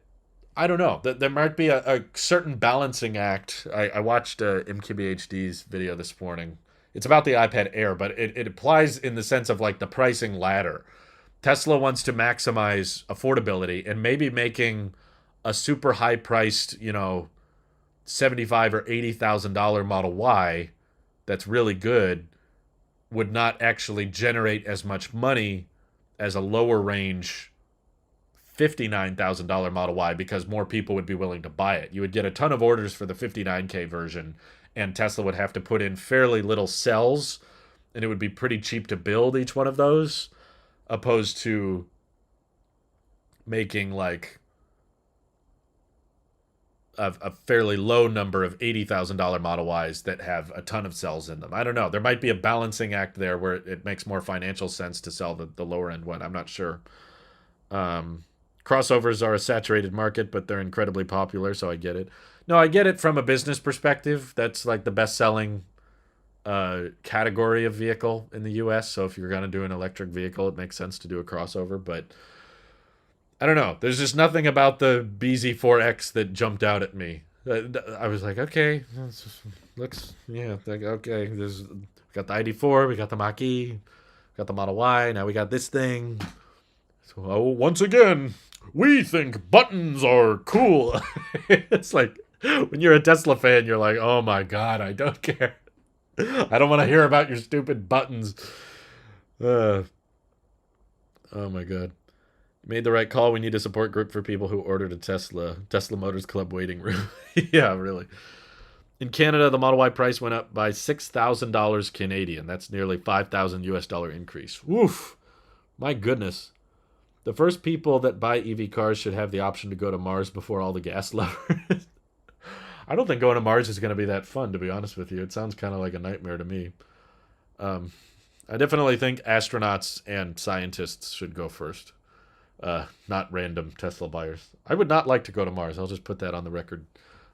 I don't know. There might be a certain balancing act. I watched MKBHD's video this morning. It's about the iPad Air, but it applies in the sense of like the pricing ladder. Tesla wants to maximize affordability, and maybe making a super high priced, $75,000 or $80,000 Model Y that's really good would not actually generate as much money as a lower range $59,000 Model Y, because more people would be willing to buy it. You would get a ton of orders for the 59K version, and Tesla would have to put in fairly little cells, and it would be pretty cheap to build each one of those, opposed to making like a fairly low number of $80,000 Model Ys that have a ton of cells in them. I don't know. There might be a balancing act there where it makes more financial sense to sell the lower end one. I'm not sure. Crossovers are a saturated market, but they're incredibly popular, so I get it. No, I get it from a business perspective. That's like the best-selling category of vehicle in the U.S., so if you're going to do an electric vehicle, it makes sense to do a crossover, but I don't know. There's just nothing about the BZ4X that jumped out at me. I was like, okay, looks, yeah, okay. We got the ID4, we got the Mach-E, we got the Model Y, now we got this thing. So, once again, we think buttons are cool. It's like, when you're a Tesla fan, you're like, oh my God, I don't care. I don't want to hear about your stupid buttons. Oh my God. Made the right call. We need a support group for people who ordered a Tesla. Tesla Motors Club waiting room. Yeah, really. In Canada, the Model Y price went up by $6,000 Canadian. That's nearly $5,000 US dollar increase. Woof. My goodness. The first people that buy EV cars should have the option to go to Mars before all the gas lovers. I don't think going to Mars is going to be that fun, to be honest with you. It sounds kind of like a nightmare to me. I definitely think astronauts and scientists should go first. Not random Tesla buyers. I would not like to go to Mars. I'll just put that on the record.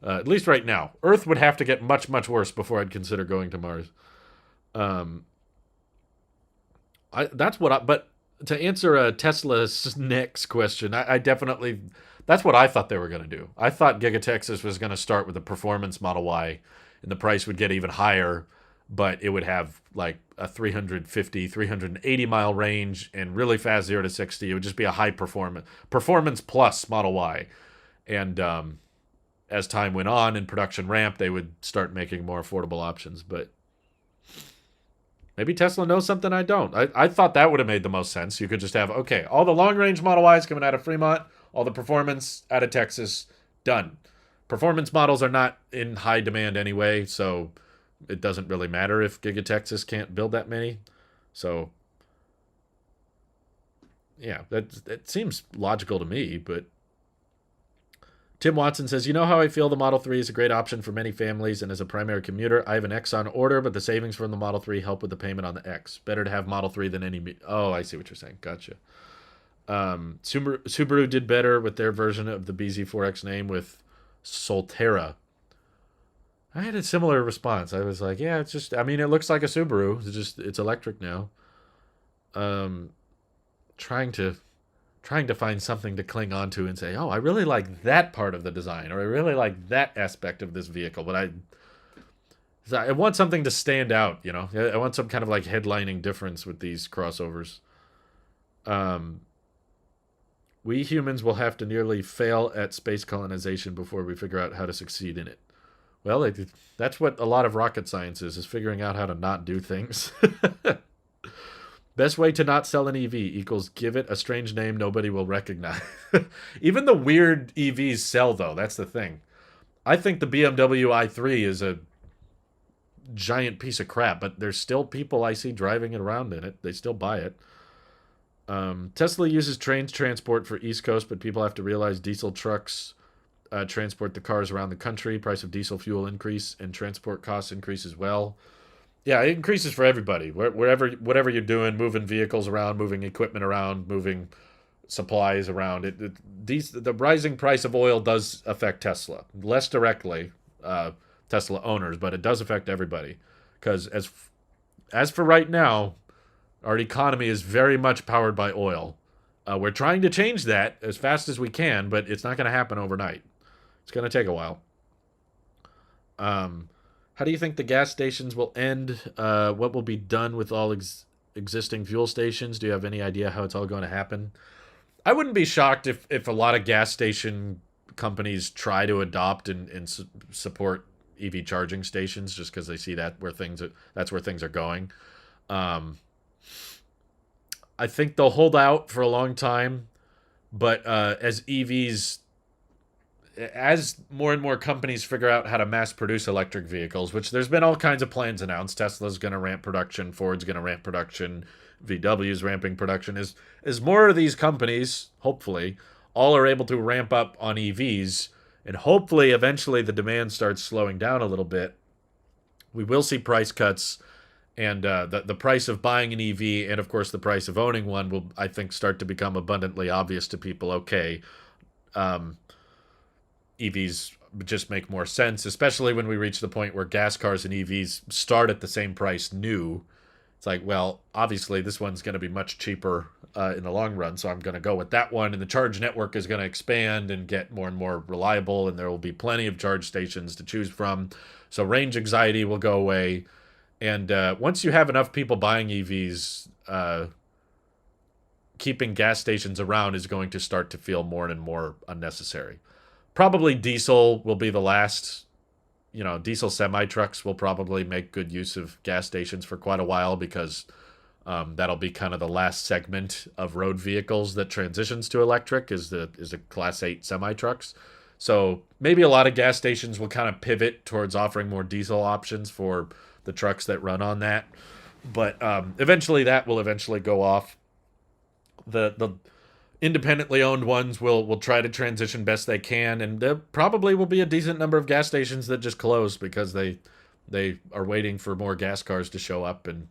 At least right now. Earth would have to get much, much worse before I'd consider going to Mars. But to answer Tesla's next question, I definitely, that's what I thought they were going to do. I thought Giga Texas was going to start with a performance Model Y, and the price would get even higher, but it would have like a 350, 380 mile range and really fast 0 to 60. It would just be a high performance plus Model Y. And as time went on and production ramped, they would start making more affordable options. But maybe Tesla knows something I don't. I thought that would have made the most sense. You could just have, okay, all the long range Model Ys coming out of Fremont, all the performance out of Texas, done. Performance models are not in high demand anyway, so it doesn't really matter if Giga Texas can't build that many. So, yeah, that seems logical to me, but Tim Watson says, you know how I feel the Model 3 is a great option for many families and as a primary commuter. I have an X on order, but the savings from the Model 3 help with the payment on the X. Better to have Model 3 than any... Oh, I see what you're saying. Gotcha. Subaru did better with their version of the BZ4X name with Solterra. I had a similar response. I was like, yeah, it's just, I mean, it looks like a Subaru. It's electric now. Trying to find something to cling on to and say, oh, I really like that part of the design, or I really like that aspect of this vehicle. But I want something to stand out, I want some kind of like headlining difference with these crossovers. We humans will have to nearly fail at space colonization before we figure out how to succeed in it. Well, that's what a lot of rocket science is figuring out how to not do things. Best way to not sell an EV equals give it a strange name nobody will recognize. Even the weird EVs sell, though. That's the thing. I think the BMW i3 is a giant piece of crap, but there's still people I see driving it around in it. They still buy it. Tesla uses trains transport for East Coast, but people have to realize diesel trucks transport the cars around the country. Price of diesel fuel increase and transport costs increase as well. Yeah, it increases for everybody. Whatever you're doing, moving vehicles around, moving equipment around, moving supplies around. The rising price of oil does affect Tesla. Less directly, Tesla owners, but it does affect everybody. Because as for right now, our economy is very much powered by oil. We're trying to change that as fast as we can, but it's not going to happen overnight. It's going to take a while. Um, how do you think the gas stations will end? What will be done with all existing fuel stations? Do you have any idea how it's all going to happen? I wouldn't be shocked if a lot of gas station companies try to adopt and support EV charging stations just because they see that's where things are going. Um, I think they'll hold out for a long time, but as more and more companies figure out how to mass produce electric vehicles, which there's been all kinds of plans announced. Tesla's going to ramp production, Ford's going to ramp production, VW's ramping production. As more of these companies, hopefully, all are able to ramp up on EVs, and hopefully eventually the demand starts slowing down a little bit, we will see price cuts, and the price of buying an EV and of course the price of owning one will, I think, start to become abundantly obvious to people. Okay, um, EVs just make more sense, especially when we reach the point where gas cars and EVs start at the same price new. It's like, well, obviously this one's going to be much cheaper in the long run, so I'm going to go with that one. And the charge network is going to expand and get more and more reliable, and there will be plenty of charge stations to choose from. So range anxiety will go away. And once you have enough people buying EVs, keeping gas stations around is going to start to feel more and more unnecessary. Probably diesel will be the last. Diesel semi trucks will probably make good use of gas stations for quite a while because that'll be kind of the last segment of road vehicles that transitions to electric is the Class 8 semi trucks. So maybe a lot of gas stations will kind of pivot towards offering more diesel options for the trucks that run on that. But eventually that will eventually go off. The independently owned ones will try to transition best they can, and there probably will be a decent number of gas stations that just close because they are waiting for more gas cars to show up, and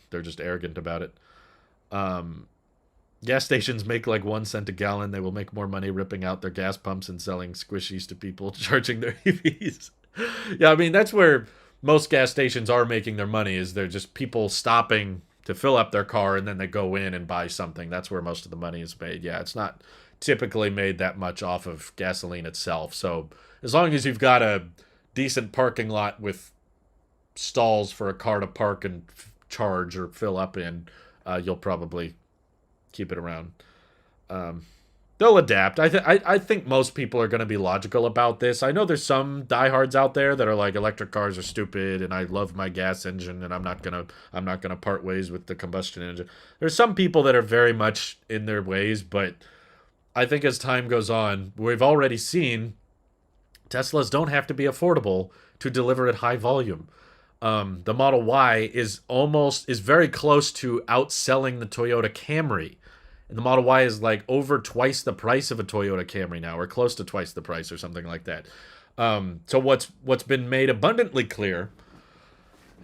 they're just arrogant about it. Gas stations make like 1 cent a gallon. They will make more money ripping out their gas pumps and selling squishies to people charging their EVs. Yeah, I mean, that's where most gas stations are making their money, is they're just people stopping to fill up their car and then they go in and buy something. That's where most of the money is made. Yeah, it's not typically made that much off of gasoline itself. So as long as you've got a decent parking lot with stalls for a car to park and charge or fill up in, you'll probably keep it around. They'll adapt. I think most people are going to be logical about this. I know there's some diehards out there that are like, electric cars are stupid and I love my gas engine and I'm not gonna part ways with the combustion engine. There's some people that are very much in their ways, but I think as time goes on, we've already seen Teslas don't have to be affordable to deliver at high volume. The Model Y is very close to outselling the Toyota Camry. And the Model Y is like over twice the price of a Toyota Camry now, or close to twice the price, or something like that. So what's been made abundantly clear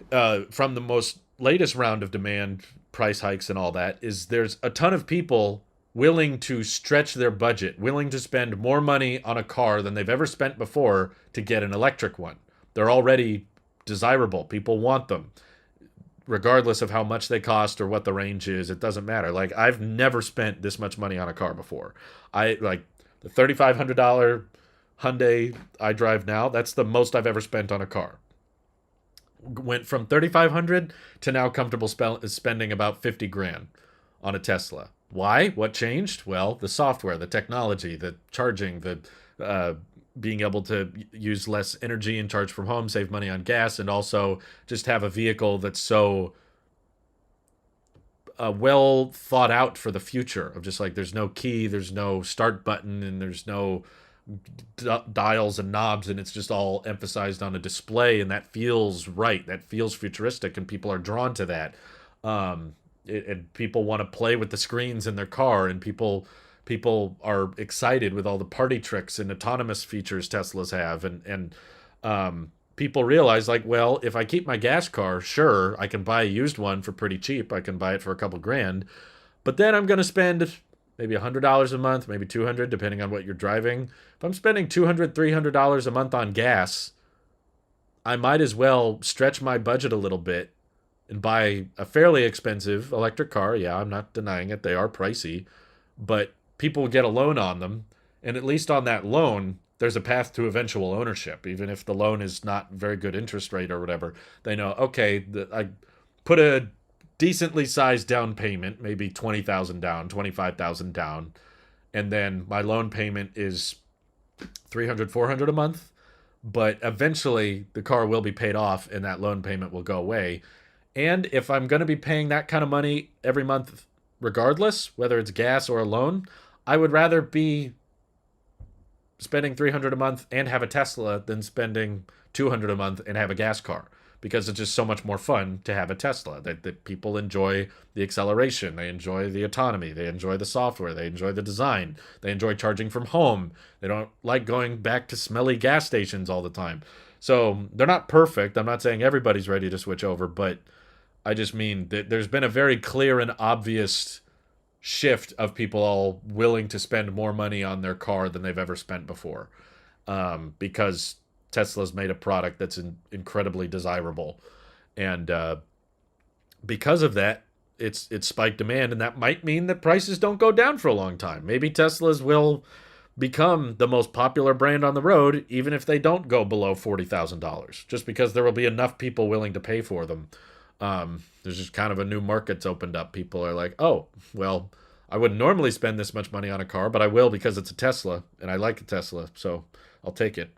from the most latest round of demand price hikes and all that is there's a ton of people willing to stretch their budget, willing to spend more money on a car than they've ever spent before to get an electric one. They're already desirable. People want them. Regardless of how much they cost or what the range is, it doesn't matter. Like, I've never spent this much money on a car before. I like the $3,500 Hyundai I drive now. That's the most I've ever spent on a car. Went from $3,500 to now comfortable spending about 50 grand on a Tesla. Why? What changed? Well, the software, the technology, the charging, the being able to use less energy and charge from home, save money on gas, and also just have a vehicle that's so well thought out for the future of just like, there's no key, there's no start button, and there's no dials and knobs, and it's just all emphasized on a display, and that feels right. That feels futuristic, and people are drawn to that. And people want to play with the screens in their car, and people are excited with all the party tricks and autonomous features Teslas have, and people realize, like, well, if I keep my gas car, sure, I can buy a used one for pretty cheap. I can buy it for a couple grand, but then I'm going to spend maybe $100 a month, maybe $200, depending on what you're driving. If I'm spending $200, $300 a month on gas, I might as well stretch my budget a little bit and buy a fairly expensive electric car. Yeah, I'm not denying it. They are pricey, but people get a loan on them. And at least on that loan, there's a path to eventual ownership. Even if the loan is not very good interest rate or whatever, they know, okay, I put a decently sized down payment, maybe 20,000 down, 25,000 down, and then my loan payment is 300, 400 a month. But eventually the car will be paid off and that loan payment will go away. And if I'm going to be paying that kind of money every month, regardless, whether it's gas or a loan, I would rather be spending 300 a month and have a Tesla than spending 200 a month and have a gas car, because it's just so much more fun to have a Tesla. That people enjoy the acceleration, they enjoy the autonomy, they enjoy the software, they enjoy the design, they enjoy charging from home. They don't like going back to smelly gas stations all the time. So they're not perfect. I'm not saying everybody's ready to switch over, but I just mean that there's been a very clear and obvious shift of people all willing to spend more money on their car than they've ever spent before, because Tesla's made a product that's incredibly desirable, and because of that, it's spiked demand, and that might mean that prices don't go down for a long time. Maybe Teslas will become the most popular brand on the road, even if they don't go below $40,000, just because there will be enough people willing to pay for them. There's just kind of a new market's opened up. People are like, oh, well, I wouldn't normally spend this much money on a car, but I will because it's a Tesla, and I like a Tesla, so I'll take it.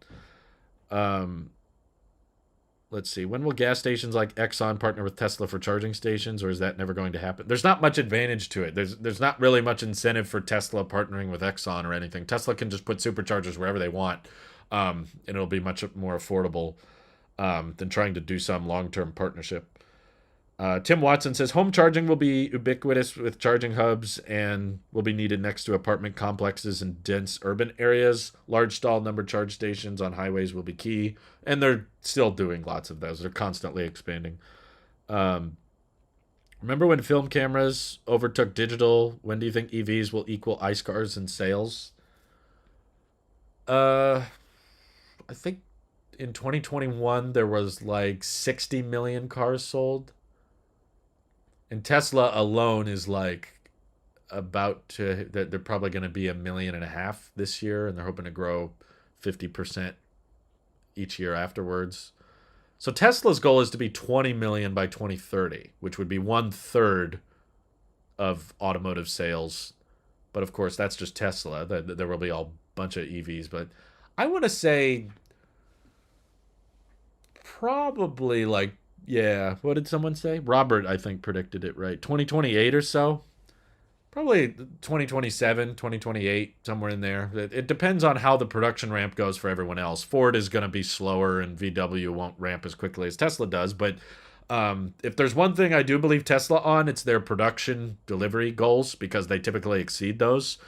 Let's see. When will gas stations like Exxon partner with Tesla for charging stations, or is that never going to happen? There's not much advantage to it. There's not really much incentive for Tesla partnering with Exxon or anything. Tesla can just put superchargers wherever they want, and it'll be much more affordable than trying to do some long-term partnership. Tim Watson says home charging will be ubiquitous with charging hubs and will be needed next to apartment complexes in dense urban areas. Large stall number charge stations on highways will be key, and they're still doing lots of those. They're constantly expanding. Remember when film cameras overtook digital? When do you think EVs will equal ICE cars in sales? I think in 2021 there was like 60 million cars sold. And Tesla alone is like about to, they're probably going to be 1.5 million this year, and they're hoping to grow 50% each year afterwards. So Tesla's goal is to be 20 million by 2030, which would be 1/3 of automotive sales. But of course, that's just Tesla. There will be a bunch of EVs, but I want to say probably like, yeah, what did someone say? Robert, I think, predicted it right. 2028 or so. Probably 2027, 2028, somewhere in there. It depends on how the production ramp goes for everyone else. Ford is going to be slower, and VW won't ramp as quickly as Tesla does. But if there's one thing I do believe Tesla on, it's their production delivery goals, because they typically exceed those.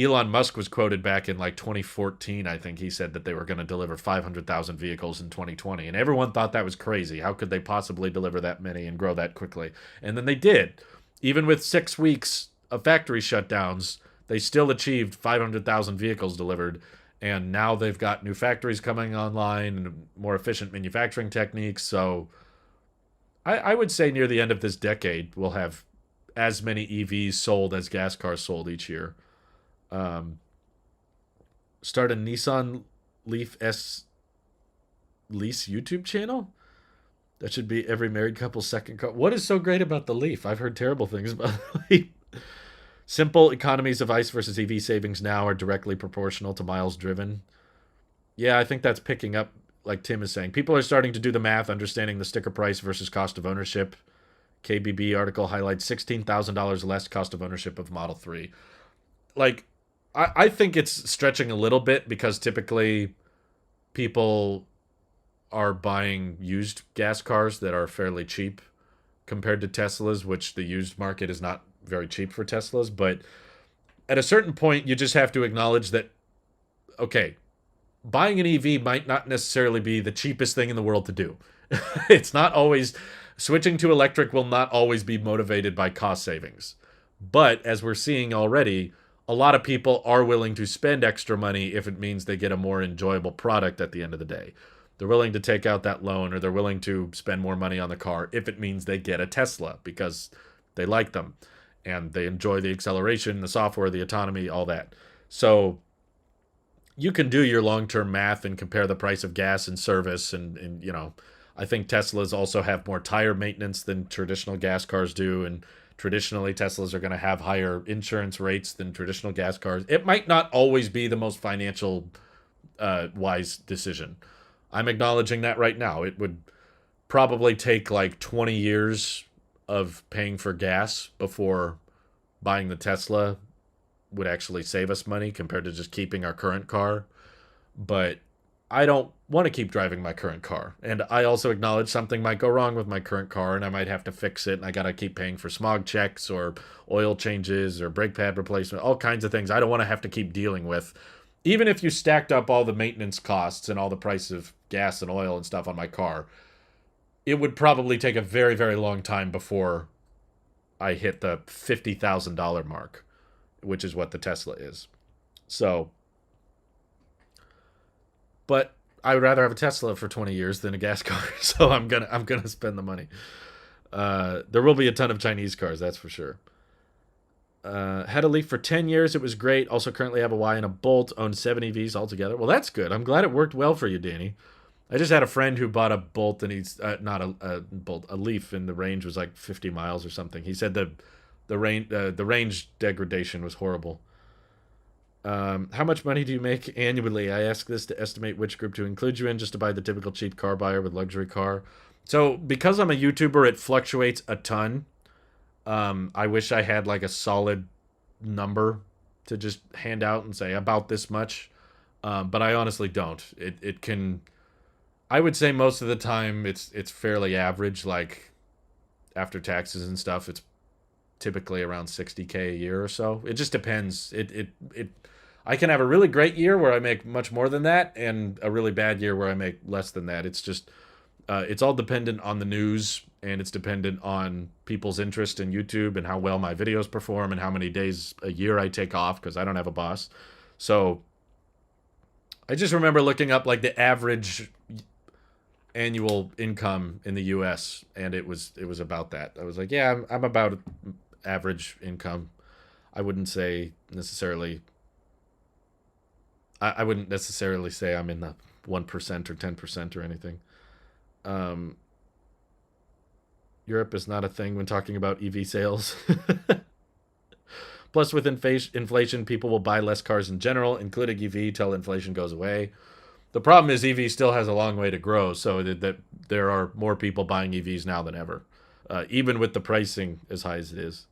Elon Musk was quoted back in like 2014, I think. He said that they were going to deliver 500,000 vehicles in 2020. And everyone thought that was crazy. How could they possibly deliver that many and grow that quickly? And then they did. Even with 6 weeks of factory shutdowns, they still achieved 500,000 vehicles delivered. And now they've got new factories coming online and more efficient manufacturing techniques. So I would say near the end of this decade, we'll have as many EVs sold as gas cars sold each year. Start a Nissan Leaf S lease YouTube channel? That should be every married couple's second car. What is so great about the Leaf? I've heard terrible things about the Leaf. Simple economies of ICE versus EV savings now are directly proportional to miles driven. Yeah, I think that's picking up, like Tim is saying. People are starting to do the math, understanding the sticker price versus cost of ownership. KBB article highlights $16,000 less cost of ownership of Model 3. Like, I think it's stretching a little bit, because typically people are buying used gas cars that are fairly cheap compared to Teslas, which the used market is not very cheap for Teslas. But at a certain point, you just have to acknowledge that, okay, buying an EV might not necessarily be the cheapest thing in the world to do. It's not always, switching to electric will not always be motivated by cost savings. But as we're seeing already, a lot of people are willing to spend extra money if it means they get a more enjoyable product at the end of the day. They're willing to take out that loan, or they're willing to spend more money on the car if it means they get a Tesla because they like them and they enjoy the acceleration, the software, the autonomy, all that. So you can do your long-term math and compare the price of gas and service, and I think Teslas also have more tire maintenance than traditional gas cars do, and traditionally Teslas are going to have higher insurance rates than traditional gas cars. It might not always be the most financial wise decision. I'm acknowledging that right now. It would probably take like 20 years of paying for gas before buying the Tesla would actually save us money compared to just keeping our current car. But I don't want to keep driving my current car. And I also acknowledge something might go wrong with my current car and I might have to fix it, and I got to keep paying for smog checks or oil changes or brake pad replacement, all kinds of things I don't want to have to keep dealing with. Even if you stacked up all the maintenance costs and all the price of gas and oil and stuff on my car, it would probably take a very, very long time before I hit the $50,000 mark, which is what the Tesla is. So, but I would rather have a Tesla for 20 years than a gas car. So I'm gonna spend the money. There will be a ton of Chinese cars, that's for sure. Had a Leaf for 10 years. It was great. Also currently have a Y and a Bolt. Owned 7 EVs altogether. Well, that's good. I'm glad it worked well for you, Danny. I just had a friend who bought a Bolt, and he's not a Bolt, a Leaf, and the range was like 50 miles or something. He said the range degradation was horrible. How much money do you make annually? I ask this to estimate which group to include you in, just to buy the typical cheap car buyer with luxury car. So because I'm a YouTuber, it fluctuates a ton. I wish I had like a solid number to just hand out and say about this much. But I honestly don't. It can, I would say most of the time it's fairly average. Like after taxes and stuff, it's typically around 60K a year or so. It just depends. I can have a really great year where I make much more than that, and a really bad year where I make less than that. It's just, it's all dependent on the news, and it's dependent on people's interest in YouTube and how well my videos perform and how many days a year I take off because I don't have a boss. So I just remember looking up like the average annual income in the US, and it was about that. I was like, yeah, I'm about average income. I wouldn't say necessarily, I wouldn't necessarily say I'm in the 1% or 10% or anything. Europe is not a thing when talking about EV sales. Plus, with inflation, people will buy less cars in general, including EV, till inflation goes away. The problem is EV still has a long way to grow, so that there are more people buying EVs now than ever, even with the pricing as high as it is.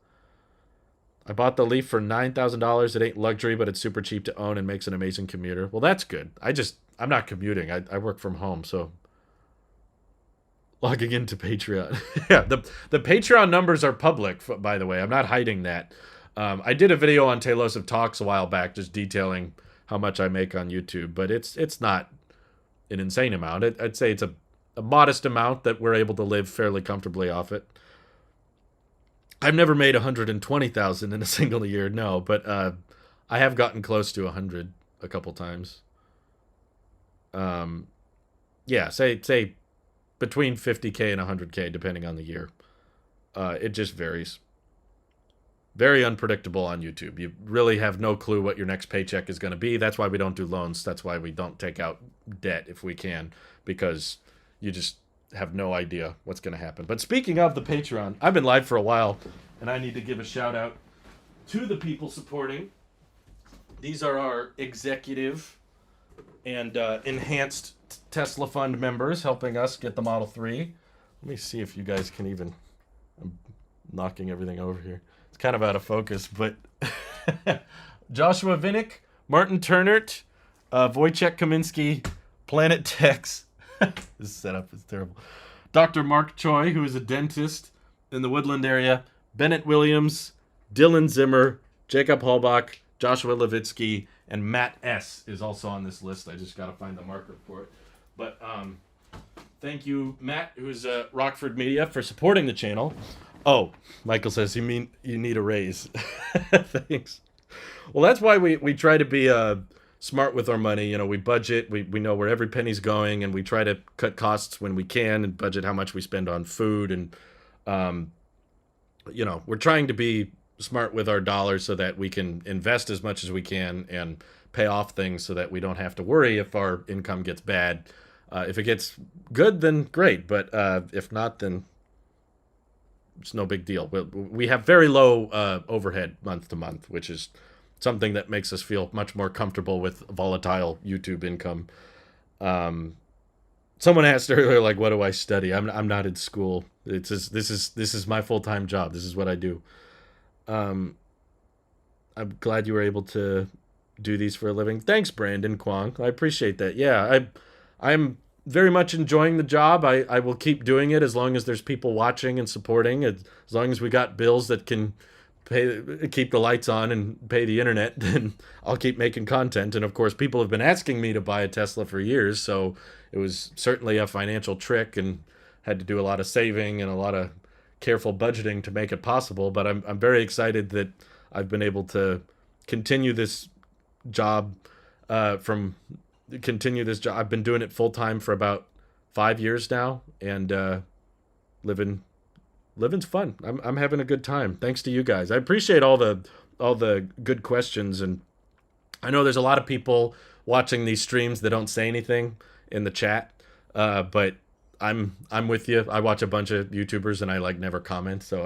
I bought the Leaf for $9,000. It ain't luxury, but it's super cheap to own and makes an amazing commuter. Well, that's good. I'm not commuting. I work from home, so logging into Patreon. Yeah, the Patreon numbers are public, by the way. I'm not hiding that. I did a video on Tailosive Talks a while back just detailing how much I make on YouTube, but it's not an insane amount. I'd say it's a modest amount that we're able to live fairly comfortably off it. I've never made 120,000 in a single year, no, but I have gotten close to 100 a couple times. Yeah, say between 50K and 100K depending on the year. It just varies. Very unpredictable on YouTube. You really have no clue what your next paycheck is going to be. That's why we don't do loans. That's why we don't take out debt if we can, because you just have no idea what's going to happen. But speaking of the Patreon, I've been live for a while, and I need to give a shout out to the people supporting. These are our executive and enhanced Tesla Fund members helping us get the Model 3. Let me see if you guys can even... I'm knocking everything over here. It's kind of out of focus, but... Joshua Vinnick, Martin Turnert, Wojciech Kaminsky, Planet Tex. This setup is terrible. Dr. Mark Choi, who is a dentist in the Woodland area. Bennett Williams, Dylan Zimmer, Jacob Halbach, Joshua Levitsky, and Matt S. is also on this list. I just got to find the marker for it. But thank you, Matt, who's Rockford Media, for supporting the channel. Oh, Michael says, you mean you need a raise. Thanks. Well, that's why we try to be smart with our money. You know, we budget, we know where every penny's going, and we try to cut costs when we can and budget how much we spend on food. And, um, you know, we're trying to be smart with our dollars so that we can invest as much as we can and pay off things so that we don't have to worry if our income gets bad. If it gets good, then great. But if not, then it's no big deal. We have very low overhead month to month, which is something that makes us feel much more comfortable with volatile YouTube income. Um, Someone asked earlier, like, what do I study? I'm not in school. It's just, this is my full time job. This is what I do. Um, I'm glad you were able to do these for a living. Thanks, Brandon Kwong. I appreciate that. Yeah, I'm very much enjoying the job. I will keep doing it as long as there's people watching and supporting. As long as we got bills that can keep the lights on and pay the internet, then I'll keep making content. And of course, people have been asking me to buy a Tesla for years, so it was certainly a financial trick and had to do a lot of saving and a lot of careful budgeting to make it possible. But I'm very excited that I've been able to continue this job from continue this job. I've been doing it full time for about 5 years now, and living living's fun. I'm having a good time. Thanks to you guys. I appreciate all the good questions, and I know there's a lot of people watching these streams that don't say anything in the chat, but I'm with you. I watch a bunch of YouTubers and I like never comment, so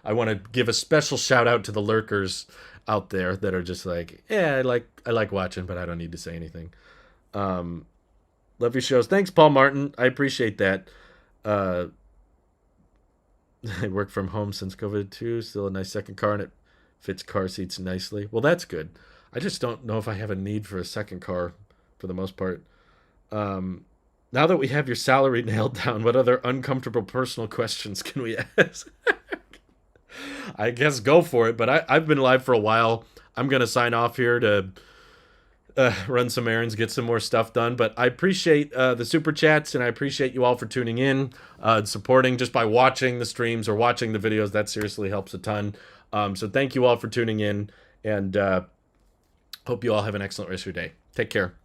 I want to give a special shout out to the lurkers out there that are just like, yeah, I like watching, but I don't need to say anything. Um, Love your shows. Thanks, Paul Martin. I appreciate that. Uh, I work from home since COVID too. Still a nice second car, and it fits car seats nicely. Well, that's good. I just don't know if I have a need for a second car for the most part. Um, Now that we have your salary nailed down, what other uncomfortable personal questions can we ask? I guess go for it, but I've been live for a while. I'm going to sign off here to run some errands, get some more stuff done. But I appreciate the super chats, and I appreciate you all for tuning in, supporting just by watching the streams or watching the videos. That seriously helps a ton. So thank you all for tuning in, and hope you all have an excellent rest of your day. Take care.